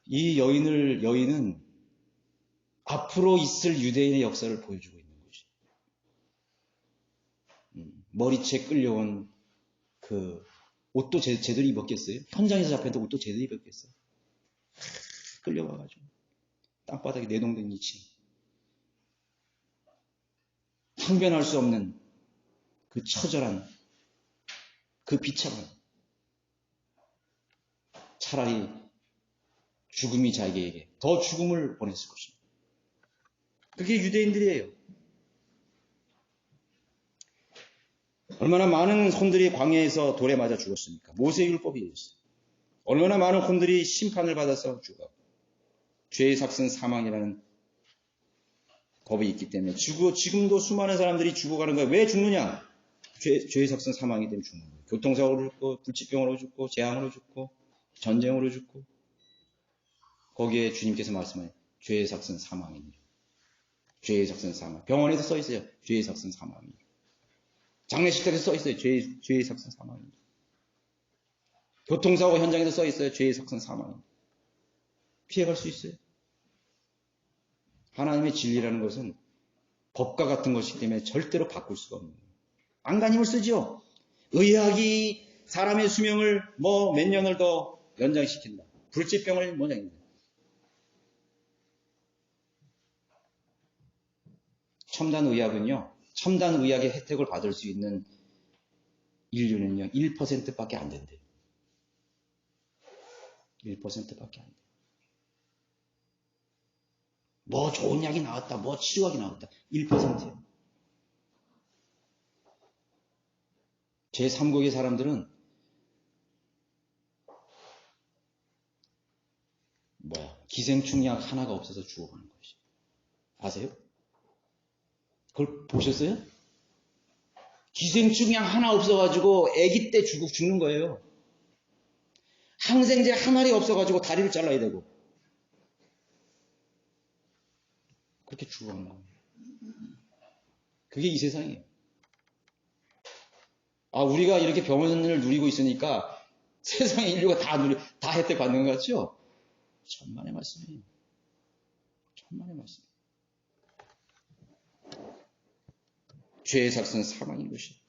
이 여인은 앞으로 있을 유대인의 역사를 보여주고 있는 것이. 머리채 끌려온 그 옷도 제대로 입었겠어요? 현장에서 잡혔는데 옷도 제대로 입었겠어요? 끌려와가지고 땅바닥에 내동댕이 치 항변할 수 없는 그 처절한 그 비참한 차라리 죽음이 자기에게 더 죽음을 보냈을 것입니다. 그게 유대인들이에요. 얼마나 많은 혼들이 광야에서 돌에 맞아 죽었습니까? 모세율법이었어요. 얼마나 많은 혼들이 심판을 받아서 죽어. 죄의 삭은 사망이라는 법이 있기 때문에 지금도 수많은 사람들이 죽어가는 거예요. 왜 죽느냐? 죄의 삭은 사망이 때문에 죽는 거예요. 교통사고로 죽고, 불치병으로 죽고, 재앙으로 죽고, 전쟁으로 죽고. 거기에 주님께서 말씀하세요. 죄의 삭은 사망입니다. 죄의 삭은 사망. 병원에서 써 있어요. 죄의 삭은 사망입니다. 장례식장에서 써 있어요. 죄의 삭은 사망입니다. 교통사고 현장에서 써 있어요. 죄의 삭은 사망입니다. 피해갈 수 있어요. 하나님의 진리라는 것은 법과 같은 것이기 때문에 절대로 바꿀 수가 없는 거예요. 안간힘을 쓰죠. 의학이 사람의 수명을 몇 년을 더 연장시킨다. 불치병을 뭐냐입니다. 첨단 의학은요. 첨단 의학의 혜택을 받을 수 있는 인류는요. 1%밖에 안 된대요. 1%밖에 안 돼요. 좋은 약이 나왔다. 치료약이 나왔다. 1%예요. 제3국의 사람들은 기생충약 하나가 없어서 죽어가는 것이. 아세요? 그걸 보셨어요? 기생충약 하나 없어가지고 아기 때 죽는 거예요. 항생제 한 알이 없어가지고 다리를 잘라야 되고. 그렇게 죽어가는 거예요. 그게 이 세상이에요. 우리가 이렇게 병원을 누리고 있으니까 세상의 인류가 다 혜택 받는 것 같죠? 천만의 말씀이에요. 천만의 말씀. 죄의 삭은 사망인 것이.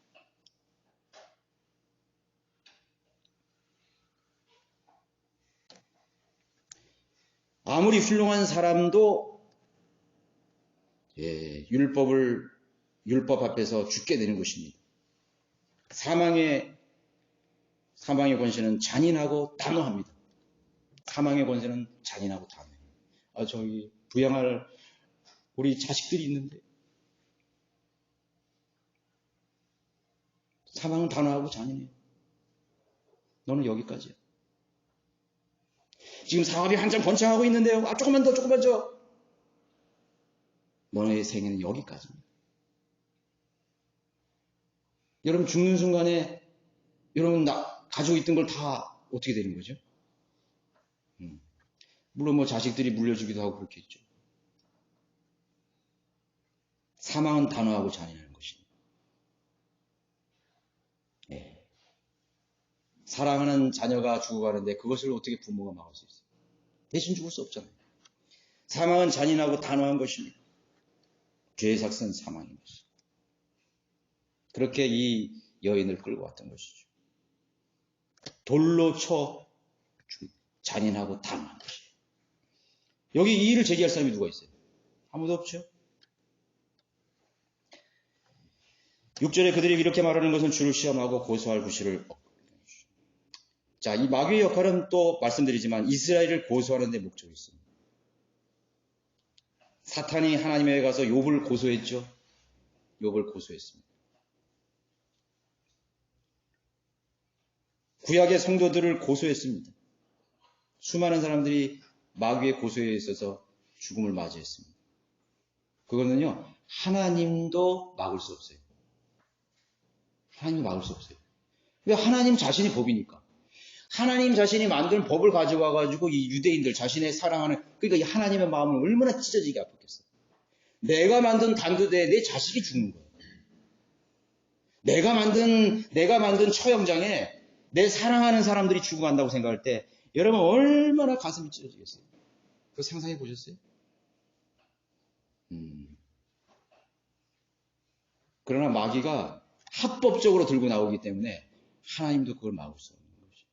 아무리 훌륭한 사람도 율법 앞에서 죽게 되는 것입니다. 사망의 권세는 잔인하고 단호합니다. 사망의 권세는 잔인하고 단호해요. 부양할 우리 자식들이 있는데 사망은 단호하고 잔인해요. 너는 여기까지야. 지금 사업이 한참 번창하고 있는데요. 조금만 더. 너의 생애는 여기까지입니다. 여러분 죽는 순간에 여러분 가지고 있던 걸 다 어떻게 되는 거죠? 물론 자식들이 물려주기도 하고 그렇겠죠. 사망은 단호하고 잔인한 것입니다. 사랑하는 자녀가 죽어가는데 그것을 어떻게 부모가 막을 수 있어요? 대신 죽을 수 없잖아요. 사망은 잔인하고 단호한 것입니다. 죄의 삭은 사망인 것입니다. 그렇게 이 여인을 끌고 왔던 것이죠. 돌로 쳐 잔인하고 단호한 것이에요. 여기 이 일을 제기할 사람이 누가 있어요? 아무도 없죠. 6절에 그들이 이렇게 말하는 것은 주를 시험하고 고소할 구실을 얻고. 자, 이 마귀의 역할은 또 말씀드리지만 이스라엘을 고소하는 데 목적이 있습니다. 사탄이 하나님에게 가서 욥을 고소했죠. 욥을 고소했습니다. 구약의 성도들을 고소했습니다. 수많은 사람들이 마귀의 고소에 있어서 죽음을 맞이했습니다. 그거는요, 하나님도 막을 수 없어요. 하나님이 막을 수 없어요. 왜? 하나님 자신이 법이니까. 하나님 자신이 만든 법을 가져와가지고 이 유대인들 자신의 사랑하는, 그러니까 이 하나님의 마음을 얼마나 찢어지게 아팠겠어요. 내가 만든 단두대에 내 자식이 죽는 거예요. 내가 만든 처형장에 내 사랑하는 사람들이 죽어간다고 생각할 때 여러분 얼마나 가슴이 찢어지겠어요? 그거 상상해 보셨어요? 그러나 마귀가 합법적으로 들고 나오기 때문에 하나님도 그걸 막을 수 없는 것이죠.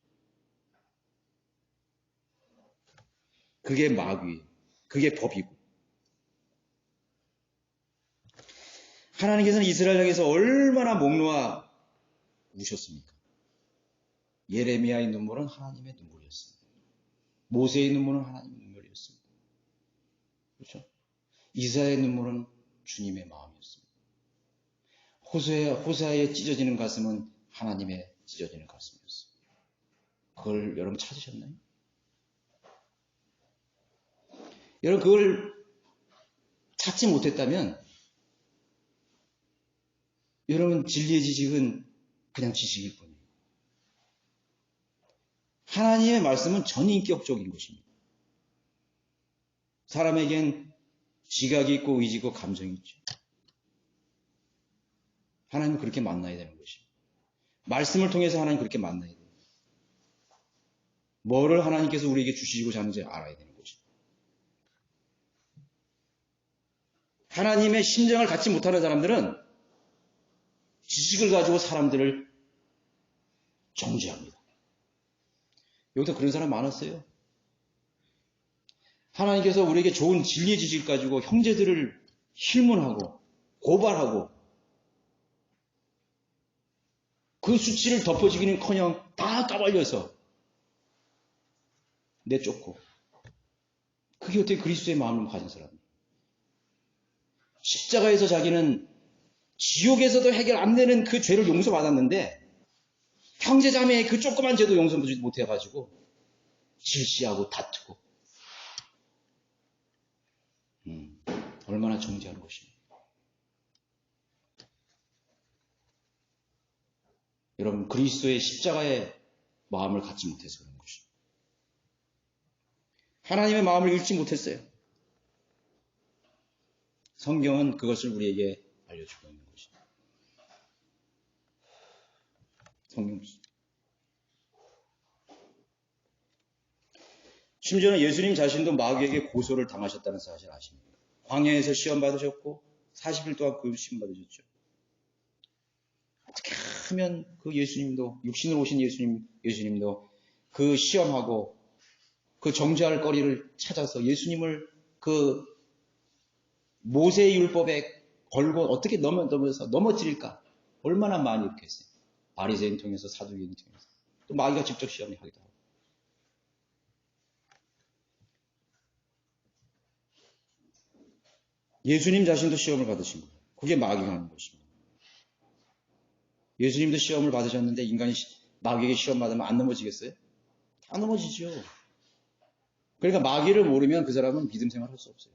그게 마귀, 그게 법이고. 하나님께서는 이스라엘 향해서 얼마나 목 놓아 우셨습니까? 예레미야의 눈물은 하나님의 눈물이었습니다. 모세의 눈물은 하나님의 눈물이었습니다. 그렇죠? 이사야의 눈물은 주님의 마음이었습니다. 호세아의 찢어지는 가슴은 하나님의 찢어지는 가슴이었어요. 그걸 여러분 찾으셨나요? 여러분 그걸 찾지 못했다면 여러분 진리의 지식은 그냥 지식일 뿐이에요. 하나님의 말씀은 전인격적인 것입니다. 사람에겐 지각이 있고 의지가 있고 감정이 있죠. 하나님은 그렇게 만나야 되는 것입니다. 말씀을 통해서 하나님 그렇게 만나야 돼요. 뭐를 하나님께서 우리에게 주시고자 하는지 알아야 되는 것입니다. 하나님의 심정을 갖지 못하는 사람들은 지식을 가지고 사람들을 정죄합니다. 여기서 그런 사람 많았어요. 하나님께서 우리에게 좋은 진리의 지식을 가지고 형제들을 힐문하고 고발하고 그 수치를 덮어주기는커녕 다 까발려서 내쫓고 그게 어떻게 그리스도의 마음을 가진 사람이에요. 십자가에서 자기는 지옥에서도 해결 안 되는 그 죄를 용서받았는데 형제자매의 그 조그만 죄도 용서 못해가지고 질시하고 다투고 얼마나 정죄하는 것입니까? 여러분 그리스도의 십자가의 마음을 갖지 못해서 그런 것입니다. 하나님의 마음을 읽지 못했어요. 성경은 그것을 우리에게 알려주고 있는 것입니다. 성경. 심지어는 예수님 자신도 마귀에게 고소를 당하셨다는 사실 아십니까? 광야에서 시험 받으셨고 40일 동안 그 시험 받으셨죠. 어떻게 하면 그 예수님도 육신으로 오신 예수님도 그 시험하고 그 정죄할 거리를 찾아서 예수님을 그 모세의 율법에 걸고 어떻게 넘어뜨릴까? 얼마나 많이 이렇게 했어요. 바리새인 통해서 사두개인 통해서 또 마귀가 직접 시험하기도 하고. 예수님 자신도 시험을 받으신 거예요. 그게 마귀가 하는 것입니다. 예수님도 시험을 받으셨는데 인간이 마귀에게 시험 받으면 안 넘어지겠어요? 다 넘어지죠. 그러니까 마귀를 모르면 그 사람은 믿음 생활을 할 수 없어요.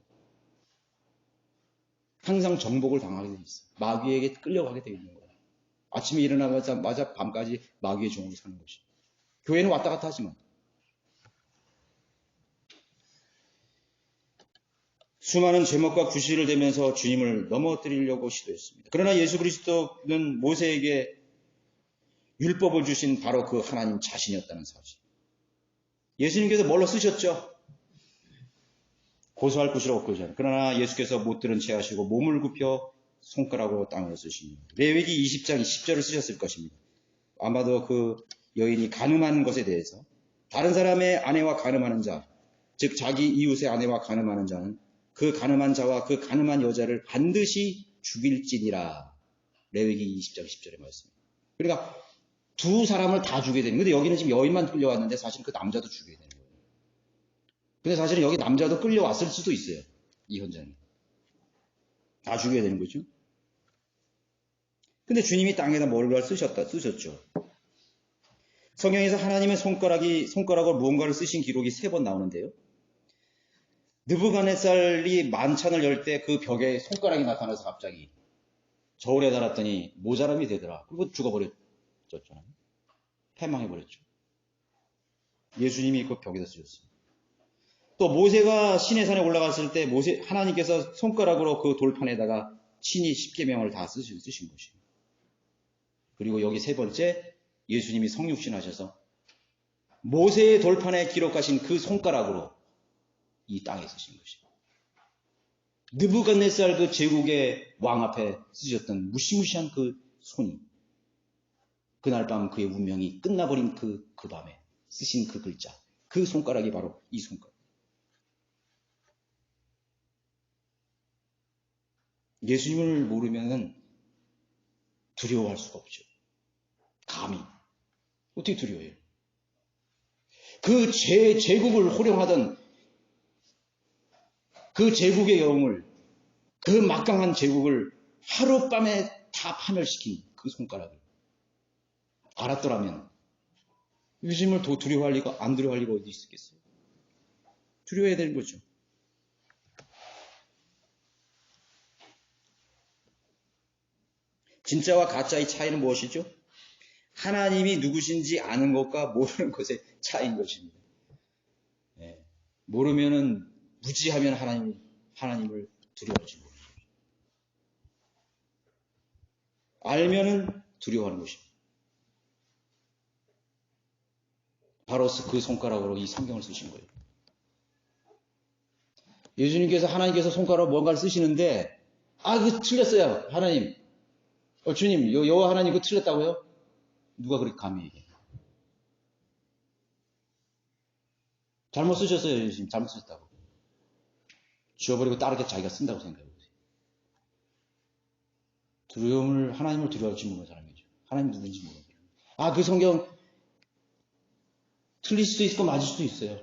항상 정복을 당하게 돼 있어요. 마귀에게 끌려가게 돼 있는 거예요. 아침에 일어나자마자 밤까지 마귀의 종으로 사는 것이죠. 교회는 왔다 갔다 하지만 수많은 제목과 구실을 대면서 주님을 넘어뜨리려고 시도했습니다. 그러나 예수 그리스도는 모세에게 율법을 주신 바로 그 하나님 자신이었다는 사실. 예수님께서 뭘로 쓰셨죠? 고소할 구실을 없고자. 그러나 예수께서 못 들은 채 하시고 몸을 굽혀 손가락으로 땅을 쓰십니다. 레위기 20장 10절을 쓰셨을 것입니다. 아마도 그 여인이 간음한 것에 대해서 다른 사람의 아내와 간음하는 자, 즉 자기 이웃의 아내와 간음하는 자는 그 간음한 자와 그 간음한 여자를 반드시 죽일지니라. 레위기 20장 10절의 말씀입니다. 그러니까 두 사람을 다 죽여야 되는 거예요. 근데 여기는 지금 여인만 끌려왔는데 사실은 그 남자도 죽여야 되는 거예요. 근데 사실은 여기 남자도 끌려왔을 수도 있어요. 이 현장에. 다 죽여야 되는 거죠. 근데 주님이 땅에다 뭔가를 쓰셨죠. 성경에서 하나님의 손가락으로 무언가를 쓰신 기록이 3번 나오는데요. 느부갓네살이 만찬을 열 때 그 벽에 손가락이 나타나서 갑자기 저울에 달았더니 모자람이 되더라. 그리고 죽어버렸잖아요. 패망해버렸죠. 예수님이 그 벽에다 쓰셨어요. 또 모세가 시내산에 올라갔을 때 하나님께서 손가락으로 그 돌판에다가 친히 십계명을 다 쓰신 것이에요. 그리고 여기 3번째 예수님이 성육신 하셔서 모세의 돌판에 기록하신 그 손가락으로 이 땅에 쓰신 것이에요. 느부갓네살 그 제국의 왕 앞에 쓰셨던 무시무시한 그 손이 그날 밤 그의 운명이 끝나버린 그 밤에 쓰신 그 글자, 그 손가락이 바로 이 손가락. 예수님을 모르면 두려워할 수가 없죠. 감히. 어떻게 두려워해요? 그 제국을 호령하던 그 제국의 영웅을, 그 막강한 제국을 하룻밤에 다 파멸시킨 그 손가락을 알았더라면 예수님을 더 두려워할 리가, 안 두려워할 리가 어디 있겠어요? 두려워해야 되는 거죠. 진짜와 가짜의 차이는 무엇이죠? 하나님이 누구신지 아는 것과 모르는 것의 차이인 것입니다. 네. 모르면은 무지하면 하나님을 두려워하지 못해요. 알면은 두려워하는 것입니다. 바로 그 손가락으로 이 성경을 쓰신 거예요. 예수님께서 하나님께서 손가락으로 뭔가를 쓰시는데 그거 틀렸어요. 하나님. 주님, 여호와 하나님 그거 틀렸다고요? 누가 그렇게 감히 얘기해요? 잘못 쓰셨어요. 예수님 잘못 쓰셨다고. 지워버리고 다르게 자기가 쓴다고 생각해보세요. 하나님을 두려워할지 모르는 사람이죠. 하나님 누군지 모르는 사람. 그 성경 틀릴 수도 있고 맞을 수도 있어요.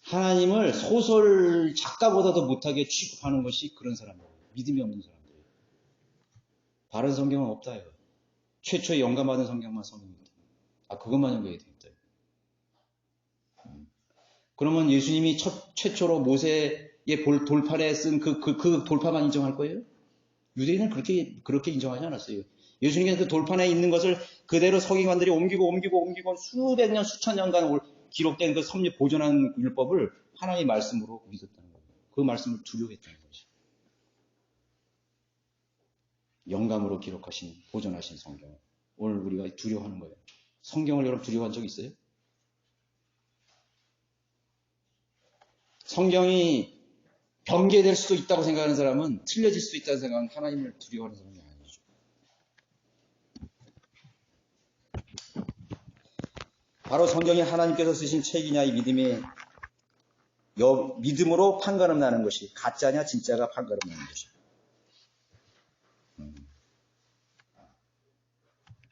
하나님을 소설 작가보다도 못하게 취급하는 것이 그런 사람이에요. 믿음이 없는 사람들이에요. 바른 성경은 없다요. 최초에 영감받은 성경만 성경입니다. 그것만 연구해야 되겠다. 그러면 예수님이 최초로 모세의 돌판에 쓴 그 돌판만 인정할 거예요? 유대인은 그렇게 인정하지 않았어요. 예수님께서 그 돌판에 있는 것을 그대로 서기관들이 옮기고 수백 년, 수천 년간 기록된 그 섭리 보존한 율법을 하나님의 말씀으로 믿었다는 거예요. 그 말씀을 두려워했다는 거죠. 영감으로 기록하신, 보존하신 성경. 오늘 우리가 두려워하는 거예요. 성경을 여러분 두려워한 적 있어요? 성경이 변개될 수도 있다고 생각하는 사람은, 틀려질 수도 있다는 생각은 하나님을 두려워하는 사람이 아니죠. 바로 성경이 하나님께서 쓰신 책이냐, 이 믿음으로 판가름 나는 것이, 가짜냐 진짜가 판가름 나는 것이.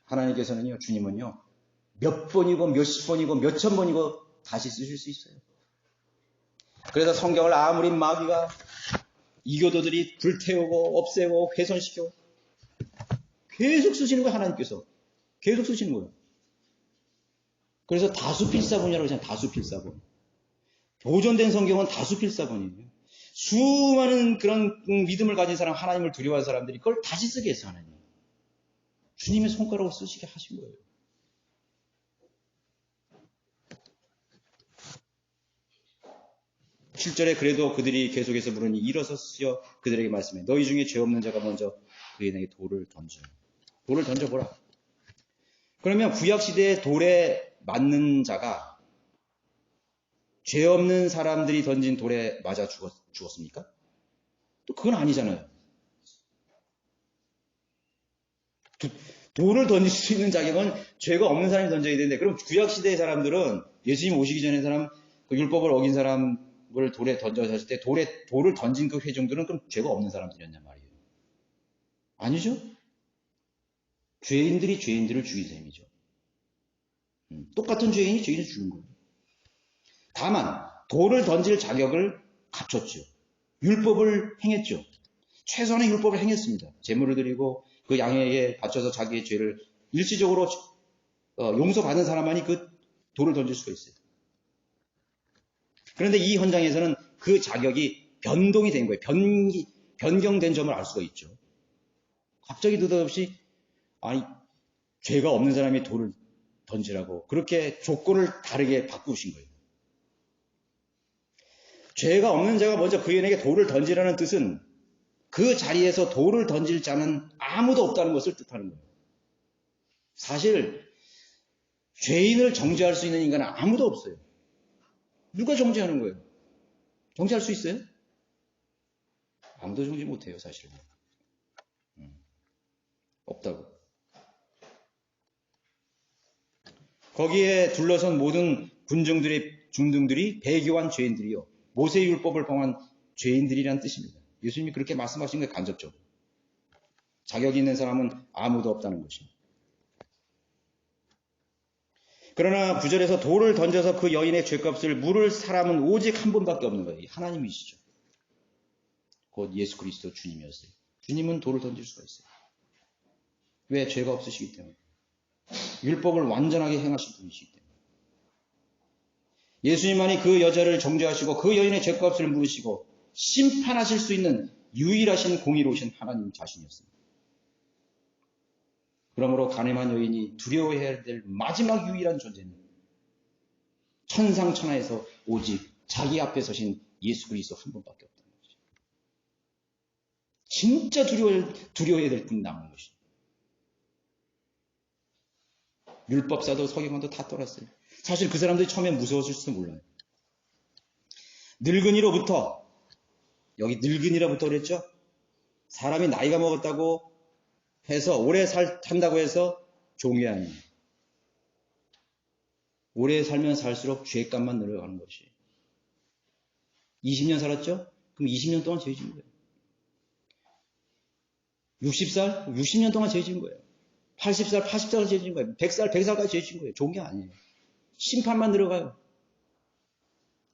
하나님께서는요, 주님은요, 몇 번이고 몇십 번이고 몇천 번이고 다시 쓰실 수 있어요. 그래서 성경을 아무리 마귀가, 이교도들이 불태우고 없애고 훼손시켜 계속 쓰시는 거예요. 하나님께서 계속 쓰시는 거예요. 그래서 다수필사본이라고 하잖아요. 다수필사본. 보존된 성경은 다수필사본이에요. 수많은 그런 믿음을 가진 사람, 하나님을 두려워하는 사람들이 그걸 다시 쓰게 했어요. 하나님. 주님의 손가락으로 쓰시게 하신 거예요. (7절에) 그래도 그들이 계속해서 물으니 일어서 쓰여 그들에게 말씀해, 너희 중에 죄 없는 자가 먼저 그에게 돌을 던져. 돌을 던져보라. 그러면 구약시대에 돌에 맞는 자가 죄 없는 사람들이 던진 돌에 맞아 죽었습니까? 또 그건 아니잖아요. 돌을 던질 수 있는 자격은 죄가 없는 사람이 던져야 되는데, 그럼 구약시대의 사람들은, 예수님 오시기 전에 사람, 그 율법을 어긴 사람을 돌에 던져졌을 때 돌을 던진 그 회중들은 그럼 죄가 없는 사람들이었냔 말이에요. 아니죠? 죄인들이 죄인들을 죽인 셈이죠. 똑같은 죄인이 죄인을 죽인 거예요. 다만 돌을 던질 자격을 갖췄죠. 율법을 행했죠. 최소한의 율법을 행했습니다. 제물을 드리고 그 양에게 바쳐서 자기의 죄를 일시적으로 용서받은 사람만이 그 돌을 던질 수가 있어요. 그런데 이 현장에서는 그 자격이 변동이 된 거예요. 변경된 점을 알 수가 있죠. 갑자기 느닷없이 죄가 없는 사람이 돌을 던지라고 그렇게 조건을 다르게 바꾸신 거예요. 죄가 없는 자가 먼저 그에게 돌을 던지라는 뜻은 그 자리에서 돌을 던질 자는 아무도 없다는 것을 뜻하는 거예요. 사실 죄인을 정죄할 수 있는 인간은 아무도 없어요. 누가 정죄하는 거예요? 정죄할 수 있어요? 아무도 정죄 못해요, 사실은. 없다고. 거기에 둘러선 모든 군중들이 배교한 죄인들이요. 모세의 율법을 범한 죄인들이란 뜻입니다. 예수님이 그렇게 말씀하신 거예요, 간접적으로. 자격이 있는 사람은 아무도 없다는 것입니다. 그러나 9절에서 돌을 던져서 그 여인의 죄값을 물을 사람은 오직 한 분밖에 없는 거예요. 하나님이시죠. 곧 예수 그리스도 주님이었어요. 주님은 돌을 던질 수가 있어요. 왜? 죄가 없으시기 때문에. 율법을 완전하게 행하신 분이시기 때문에. 예수님만이 그 여자를 정죄하시고 그 여인의 죄값을 물으시고 심판하실 수 있는 유일하신 공의로우신 하나님 자신이었습니다. 그러므로 가늠한 여인이 두려워해야 될 마지막 유일한 존재는 천상천하에서 오직 자기 앞에 서신 예수 그리스도 한 분밖에 없다는 것이죠. 진짜 두려워해야 될 분이 남은 것이죠. 율법사도 서기관도 다 떠났어요. 사실 그 사람들이 처음에 무서웠을지도 몰라요. 늙은이로부터, 여기 늙은이로부터 그랬죠? 사람이 나이가 먹었다고 해서 오래 산다고 해서 종이 아니에요. 오래 살면 살수록 죄값만 늘어가는 것이. 20년 살았죠? 그럼 20년 동안 죄 지은 거예요. 60살? 60년 동안 죄 지은 거예요. 80살, 80살 죄 지은 거예요. 100살, 100살까지 죄 지은 거예요. 좋은 게 아니에요. 심판만 늘어가요.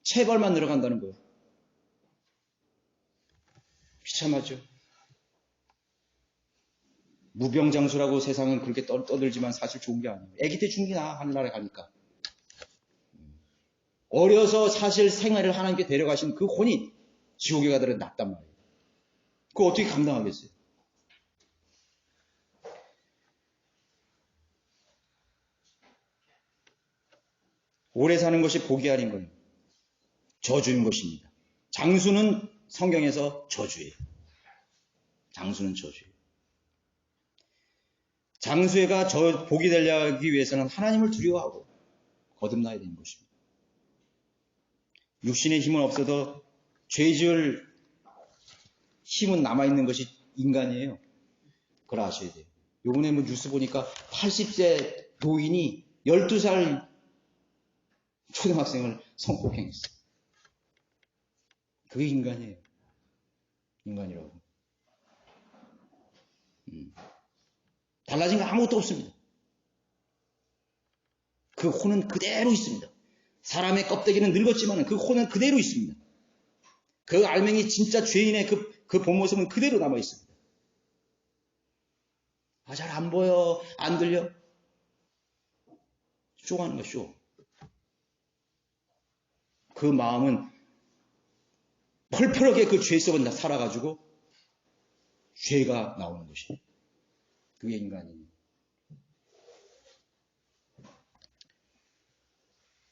체벌만 늘어간다는 거예요. 비참하죠. 무병장수라고 세상은 그렇게 떠들지만 사실 좋은 게 아니에요. 아기 때 죽는 게 나아, 하늘나라에 가니까. 어려서 사실 생애를 하나님께 데려가신 그 혼이 지옥에 가더라도 낫단 말이에요. 그거 어떻게 감당하겠어요? 오래 사는 것이 복이 아닌 거예요. 저주인 것입니다. 장수는 성경에서 저주예요. 장수는 저주예요. 장수가 복이 되려기 위해서는 하나님을 두려워하고 거듭나야 되는 것입니다. 육신의 힘은 없어도 죄 지을 힘은 남아있는 것이 인간이에요. 그걸 아셔야 돼요. 요번에 뉴스 보니까 80세 노인이 12살 초등학생을 성폭행했어요. 그게 인간이에요. 인간이라고. 달라진 거 아무것도 없습니다. 그 혼은 그대로 있습니다. 사람의 껍데기는 늙었지만 그 혼은 그대로 있습니다. 그 알맹이 진짜 죄인의 그 본 모습은 그대로 남아 있습니다. 잘 안 보여, 안 들려? 쇼하는 거 쇼. 그 마음은 펄펄하게 그 죄 속에 살아가지고 죄가 나오는 것입니다. 그게 인간입니다.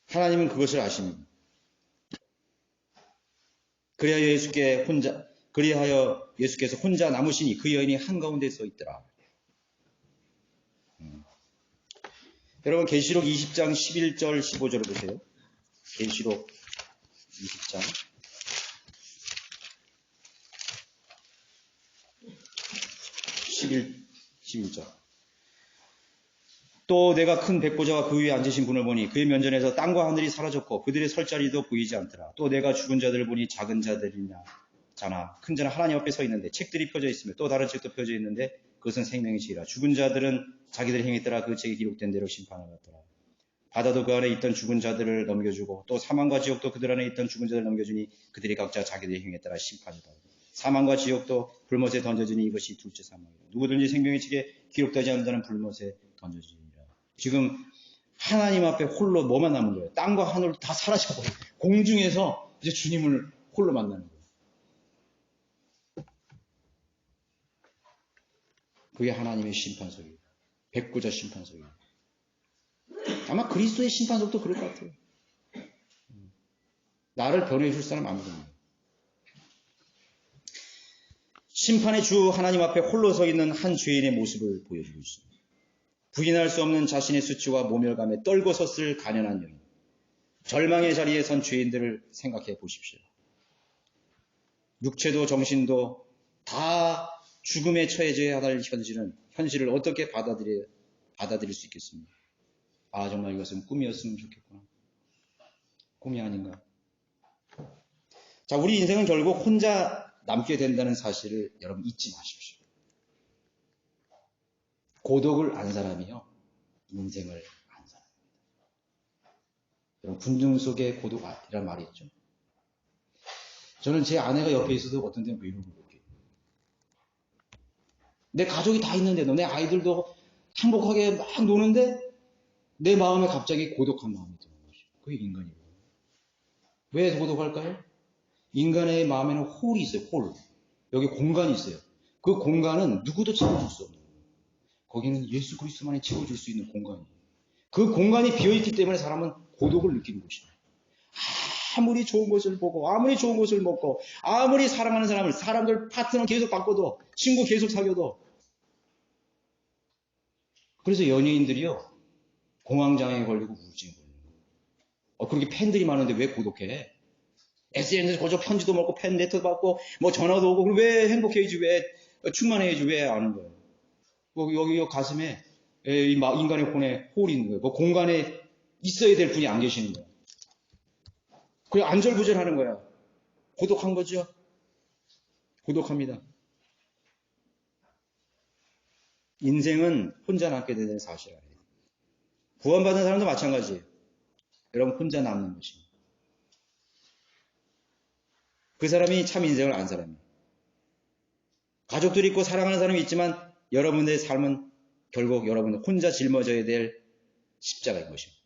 하나님은 그것을 아십니다. 그리하여 예수께서 혼자 남으시니 그 여인이 한가운데 서 있더라. 여러분 계시록 20장 11절 15절을 보세요. 계시록 20장 11절. 또 내가 큰 백보자와 그 위에 앉으신 분을 보니 그의 면전에서 땅과 하늘이 사라졌고 그들의 설 자리도 보이지 않더라. 또 내가 죽은 자들을 보니 작은 자들이나 자나 큰 자는 하나님 앞에 서 있는데 책들이 펴져 있으며 또 다른 책도 펴져 있는데 그것은 생명의 책이라. 죽은 자들은 자기들의 행에 따라 그 책에 기록된 대로 심판을 받더라. 바다도 그 안에 있던 죽은 자들을 넘겨주고 또 사망과 지옥도 그들 안에 있던 죽은 자들을 넘겨주니 그들이 각자 자기들의 행에 따라 심판을 받고 사망과 지옥도 불못에 던져주니 이것이 둘째 사망이라. 누구든지 생명의 책에 기록되지 않는 자는 불못에 던져주니라. 지금 하나님 앞에 홀로 뭐만 남은 거예요? 땅과 하늘 다 사라져버려요. 공중에서 이제 주님을 홀로 만나는 거예요. 그게 하나님의 심판석이에요. 백보자 심판석이에요. 아마 그리스도의 심판석도 그럴 것 같아요. 나를 변호해 줄 사람 아무도 없네요. 심판의 주 하나님 앞에 홀로 서 있는 한 죄인의 모습을 보여주고 있습니다. 부인할 수 없는 자신의 수치와 모멸감에 떨고 섰을 가련한 여인. 절망의 자리에 선 죄인들을 생각해 보십시오. 육체도 정신도 다 죽음에 처해져야 할 현실을 어떻게 받아들일 수 있겠습니까? 아, 정말 이것은 꿈이었으면 좋겠구나. 꿈이 아닌가. 자, 우리 인생은 결국 혼자 남게 된다는 사실을 여러분 잊지 마십시오. 고독을 안 사람이요, 인생을 안 사람입니다. 여러분, 군중 속의 고독이란 말이 있죠. 저는 제 아내가 옆에 있어도 어떤 때는 외로움을 느껴요. 내 가족이 다 있는데도, 내 아이들도 행복하게 막 노는데 내 마음에 갑자기 고독한 마음이 드는 것이죠. 그게 인간이에요. 왜 고독할까요? 인간의 마음에는 홀이 있어요. 홀. 여기 공간이 있어요. 그 공간은 누구도 채워줄 수 없는 거예요. 거기는 예수 그리스도만이 채워줄 수 있는 공간이에요. 그 공간이 비어있기 때문에 사람은 고독을 느끼는 것입니다. 아무리 좋은 것을 보고, 아무리 좋은 것을 먹고, 아무리 사랑하는 사람들 파트너 계속 바꿔도, 친구 계속 사귀어도. 그래서 연예인들이요, 공황장애에 걸리고 우울증에 걸리는 거예요. 그렇게 팬들이 많은데 왜 고독해? SNS 고저 편지도 먹고, 팬 레터 받고, 뭐 전화도 오고, 그럼 왜 행복해야지, 왜 충만해야지, 왜 아는 거예요? 여기 가슴에 인간의 혼에 홀이 있는 거예요. 그 공간에 있어야 될 분이 안 계시는 거예요. 그냥 안절부절하는 거야. 고독한 거죠. 고독합니다. 인생은 혼자 남게 되는 사실이에요. 구원받은 사람도 마찬가지예요. 여러분 혼자 남는 것입니다. 그 사람이 참 인생을 안 사람이에요. 가족들이 있고 사랑하는 사람이 있지만 여러분의 삶은 결국 여러분은 혼자 짊어져야 될 십자가인 것입니다.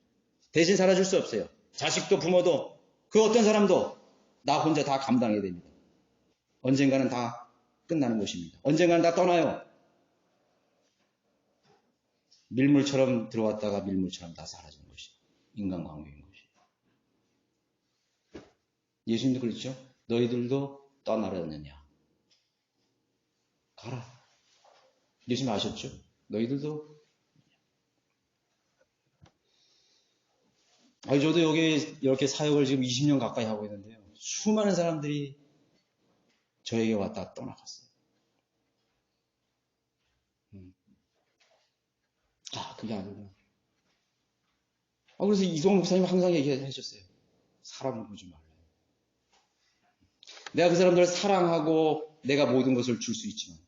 대신 살아줄 수 없어요. 자식도 부모도 그 어떤 사람도 나 혼자 다 감당해야 됩니다. 언젠가는 다 끝나는 것입니다. 언젠가는 다 떠나요. 밀물처럼 들어왔다가 밀물처럼 다 사라지는 것이 인간관계인 것이. 예수님도 그랬죠. 너희들도 떠나려느냐. 가라. 예수님 아셨죠? 너희들도. 저도 여기 이렇게 사역을 지금 20년 가까이 하고 있는데요. 수많은 사람들이 저에게 왔다 떠나갔어요. 그게 아니구나. 그래서 이동훈 목사님 항상 얘기하셨어요. 사람을 보지 말라. 내가 그 사람들을 사랑하고 내가 모든 것을 줄 수 있지만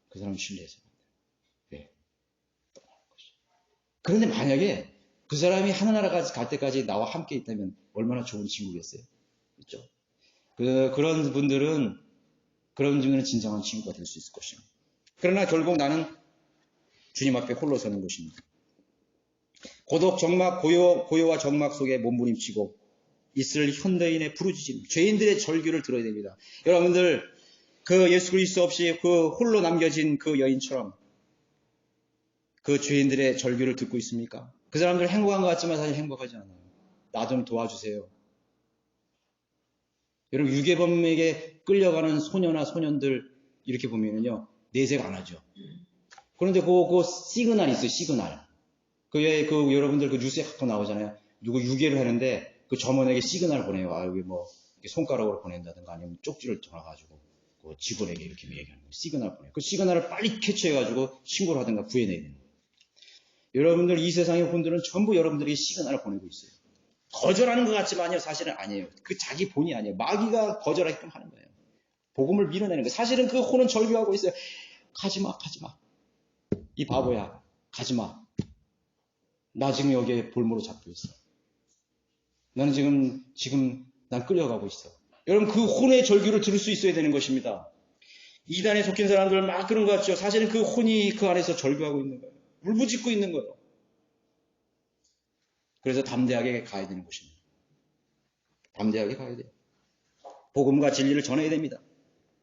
그 사람을 신뢰해서 안 돼. 왜? 떠나는 것이. 그런데 만약에 그 사람이 하늘나라까지 갈 때까지 나와 함께 있다면 얼마나 좋은 친구겠어요. 그렇죠? 그런 분들은 진정한 친구가 될 수 있을 것입니다. 그러나 결국 나는 주님 앞에 홀로 서는 것입니다. 고독, 적막, 고요와 적막 속에 몸부림치고 있을 현대인의 부르짖음, 죄인들의 절규를 들어야 됩니다. 여러분들 그 예수 그리스도 없이 그 홀로 남겨진 그 여인처럼 그 죄인들의 절규를 듣고 있습니까? 그 사람들 행복한 것 같지만 사실 행복하지 않아요. 나 좀 도와주세요. 여러분 유괴범에게 끌려가는 소녀나 소년들 이렇게 보면은요 내색 안 하죠. 그런데 그 시그널이 있어요. 시그널. 여러분들 그 뉴스에 가끔 나오잖아요. 누구 유괴를 하는데 그 점원에게 시그널 보내요. 여기 뭐 손가락으로 보낸다든가 아니면 쪽지를 전화가지고 그 직원에게 이렇게 얘기하는 거예요. 시그널 보내요. 그 시그널을 빨리 캐치해가지고 신고를 하든가 구해내야 되는 거예요. 여러분들 이 세상의 혼들은 전부 여러분들에게 시그널을 보내고 있어요. 거절하는 것 같지만요 사실은 아니에요. 그 자기 본이 아니에요. 마귀가 거절하게끔 하는 거예요. 복음을 밀어내는 거예요. 사실은 그 혼은 절규하고 있어요. 가지마. 이 바보야. 가지마. 나 지금 여기에 볼모로 잡혀 있어. 나는 지금 난 끌려가고 있어. 여러분 그 혼의 절규를 들을 수 있어야 되는 것입니다. 이단에 속힌 사람들 막 그런 것 같죠. 사실은 그 혼이 그 안에서 절규하고 있는 거예요. 울부짖고 있는 거예요. 그래서 담대하게 가야 되는 것입니다. 담대하게 가야 돼요. 복음과 진리를 전해야 됩니다.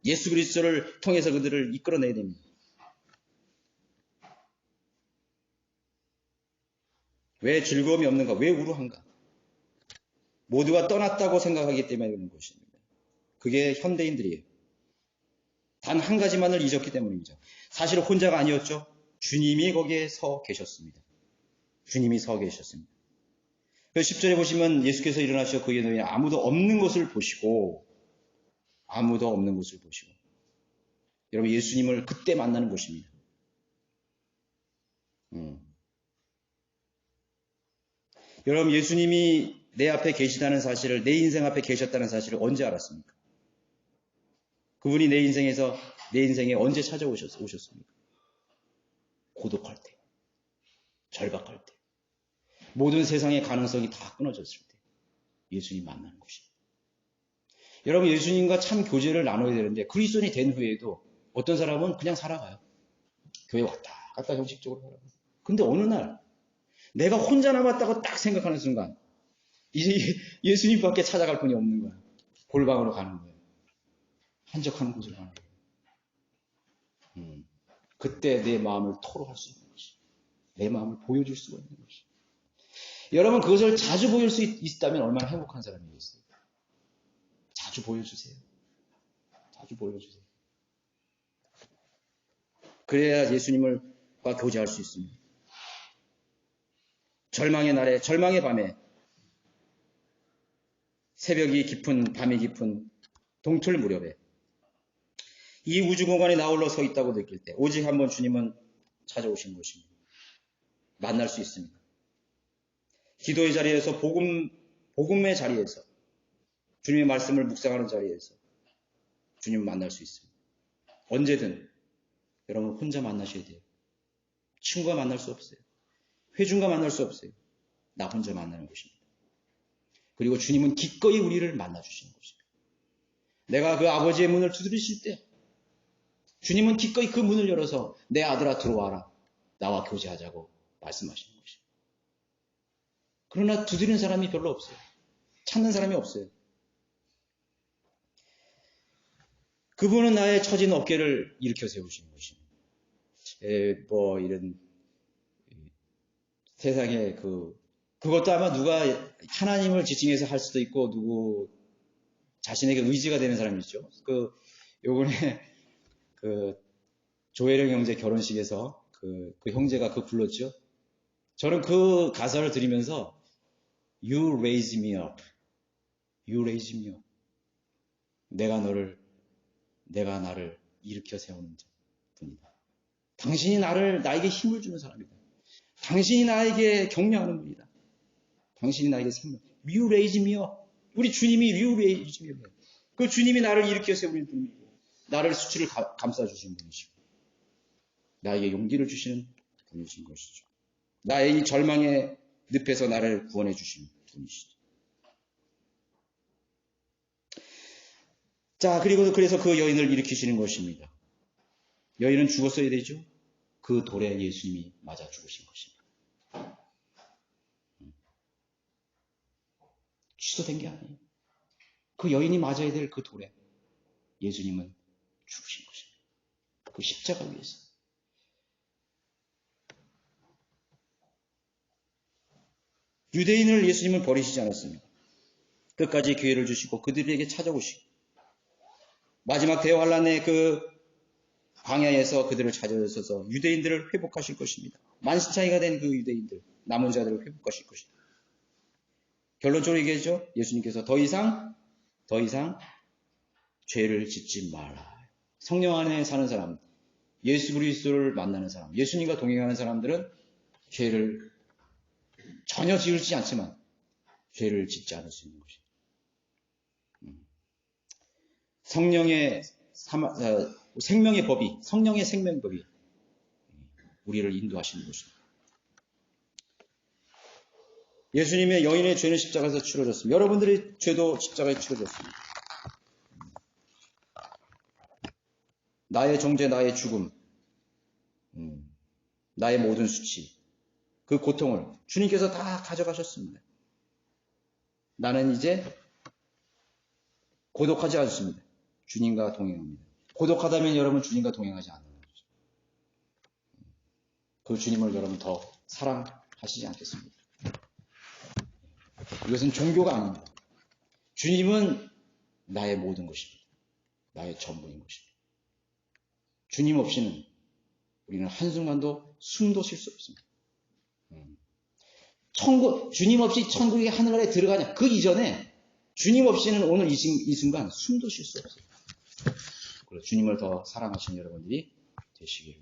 예수 그리스도를 통해서 그들을 이끌어내야 됩니다. 왜 즐거움이 없는가? 왜 우울한가? 모두가 떠났다고 생각하기 때문에 그런 것입니다. 그게 현대인들이에요. 단 한 가지만을 잊었기 때문입니다. 사실 혼자가 아니었죠. 주님이 거기에 서 계셨습니다. 주님이 서 계셨습니다. 그래서 10절에 보시면 예수께서 일어나셔 그의 너희는 아무도 없는 것을 보시고 여러분 예수님을 그때 만나는 것입니다. 여러분, 예수님이 내 앞에 계시다는 사실을, 내 인생 앞에 계셨다는 사실을 언제 알았습니까? 그분이 내 인생에 언제 찾아오셨습니까? 고독할 때, 절박할 때, 모든 세상의 가능성이 다 끊어졌을 때 예수님 만나는 것입니다. 여러분, 예수님과 참 교제를 나눠야 되는데 그리스도인이 된 후에도 어떤 사람은 그냥 살아가요. 교회 왔다 갔다 형식적으로 살아가요. 근데 어느 날 내가 혼자 남았다고 딱 생각하는 순간 이제 예수님밖에 찾아갈 분이 없는 거야. 골방으로 가는 거예요. 한적한 곳으로 가는 거예요. 그때 내 마음을 토로할 수 있는 것이, 내 마음을 보여줄 수가 있는 것이. 여러분, 그것을 자주 보일 수 있다면 얼마나 행복한 사람이겠어요. 자주 보여주세요. 자주 보여주세요. 그래야 예수님과 교제할 수 있습니다. 절망의 날에, 절망의 밤에, 새벽이 깊은, 밤이 깊은 동틀 무렵에 이 우주 공간에 나홀로 서 있다고 느낄 때 오직 한 번 주님은 찾아오신 것입니다. 만날 수 있습니다. 기도의 자리에서, 복음의 자리에서, 주님의 말씀을 묵상하는 자리에서 주님을 만날 수 있습니다. 언제든 여러분 혼자 만나셔야 돼요. 친구가 만날 수 없어요. 회중과 만날 수 없어요. 나 혼자 만나는 것입니다. 그리고 주님은 기꺼이 우리를 만나주시는 것입니다. 내가 그 아버지의 문을 두드리실 때 주님은 기꺼이 그 문을 열어서 내 아들아 들어와라. 나와 교제하자고 말씀하시는 것입니다. 그러나 두드리는 사람이 별로 없어요. 찾는 사람이 없어요. 그분은 나의 처진 어깨를 일으켜 세우시는 것입니다. 이런 세상에 그것도 아마 누가 하나님을 지칭해서 할 수도 있고 누구 자신에게 의지가 되는 사람이 있죠. 요번에 조혜령 형제 결혼식에서 그 형제가 불렀죠. 저는 그 가사를 들으면서 You raise me up. You raise me up. 내가 나를 일으켜 세우는 분이다. 당신이 나에게 힘을 주는 사람이다. 당신이 나에게 격려하는 분이다. 당신이 나에게 생명. You raise me up. 우리 주님이 You raise me up. 그 주님이 나를 일으켜 세우는 분이고 나를 수치를 감싸주시는 분이시고 나에게 용기를 주시는 분이신 것이죠. 나의 이 절망의 늪에서 나를 구원해 주시는 분이시죠. 자, 그래서 그 여인을 일으키시는 것입니다. 여인은 죽었어야 되죠. 그 돌에 예수님이 맞아 죽으신 것입니다. 취소된 게 아니에요. 그 여인이 맞아야 될 그 돌에 예수님은 죽으신 것입니다. 그 십자가 위에서. 유대인을 예수님은 버리시지 않았습니다. 끝까지 기회를 주시고 그들에게 찾아오시고 마지막 대환란의 그 광야에서 그들을 찾아오셔서 유대인들을 회복하실 것입니다. 만신창이가 된 그 유대인들, 남은 자들을 회복하실 것입니다. 결론적으로 얘기하죠. 예수님께서 더 이상 죄를 짓지 마라. 성령 안에 사는 사람, 예수 그리스도를 만나는 사람, 예수님과 동행하는 사람들은 죄를 전혀 지을지 않지만 죄를 짓지 않을 수 있는 것입니다. 성령의 성령의 생명법이 우리를 인도하시는 것입니다. 예수님의 여인의 죄는 십자가에서 치러졌습니다. 여러분들의 죄도 십자가에 치러졌습니다. 나의 정죄, 나의 죽음, 나의 모든 수치, 그 고통을 주님께서 다 가져가셨습니다. 나는 이제 고독하지 않습니다. 주님과 동행합니다. 고독하다면 여러분 주님과 동행하지 않는 거죠. 그 주님을 여러분 더 사랑하시지 않겠습니까? 이것은 종교가 아닙니다. 주님은 나의 모든 것입니다. 나의 전부인 것입니다. 주님 없이는 우리는 한순간도 숨도 쉴 수 없습니다. 주님 없이 천국의 하늘나라에 들어가냐? 그 이전에 주님 없이는 오늘 이 순간 숨도 쉴 수 없어요. 그래서 주님을 더 사랑하시는 여러분들이 되시길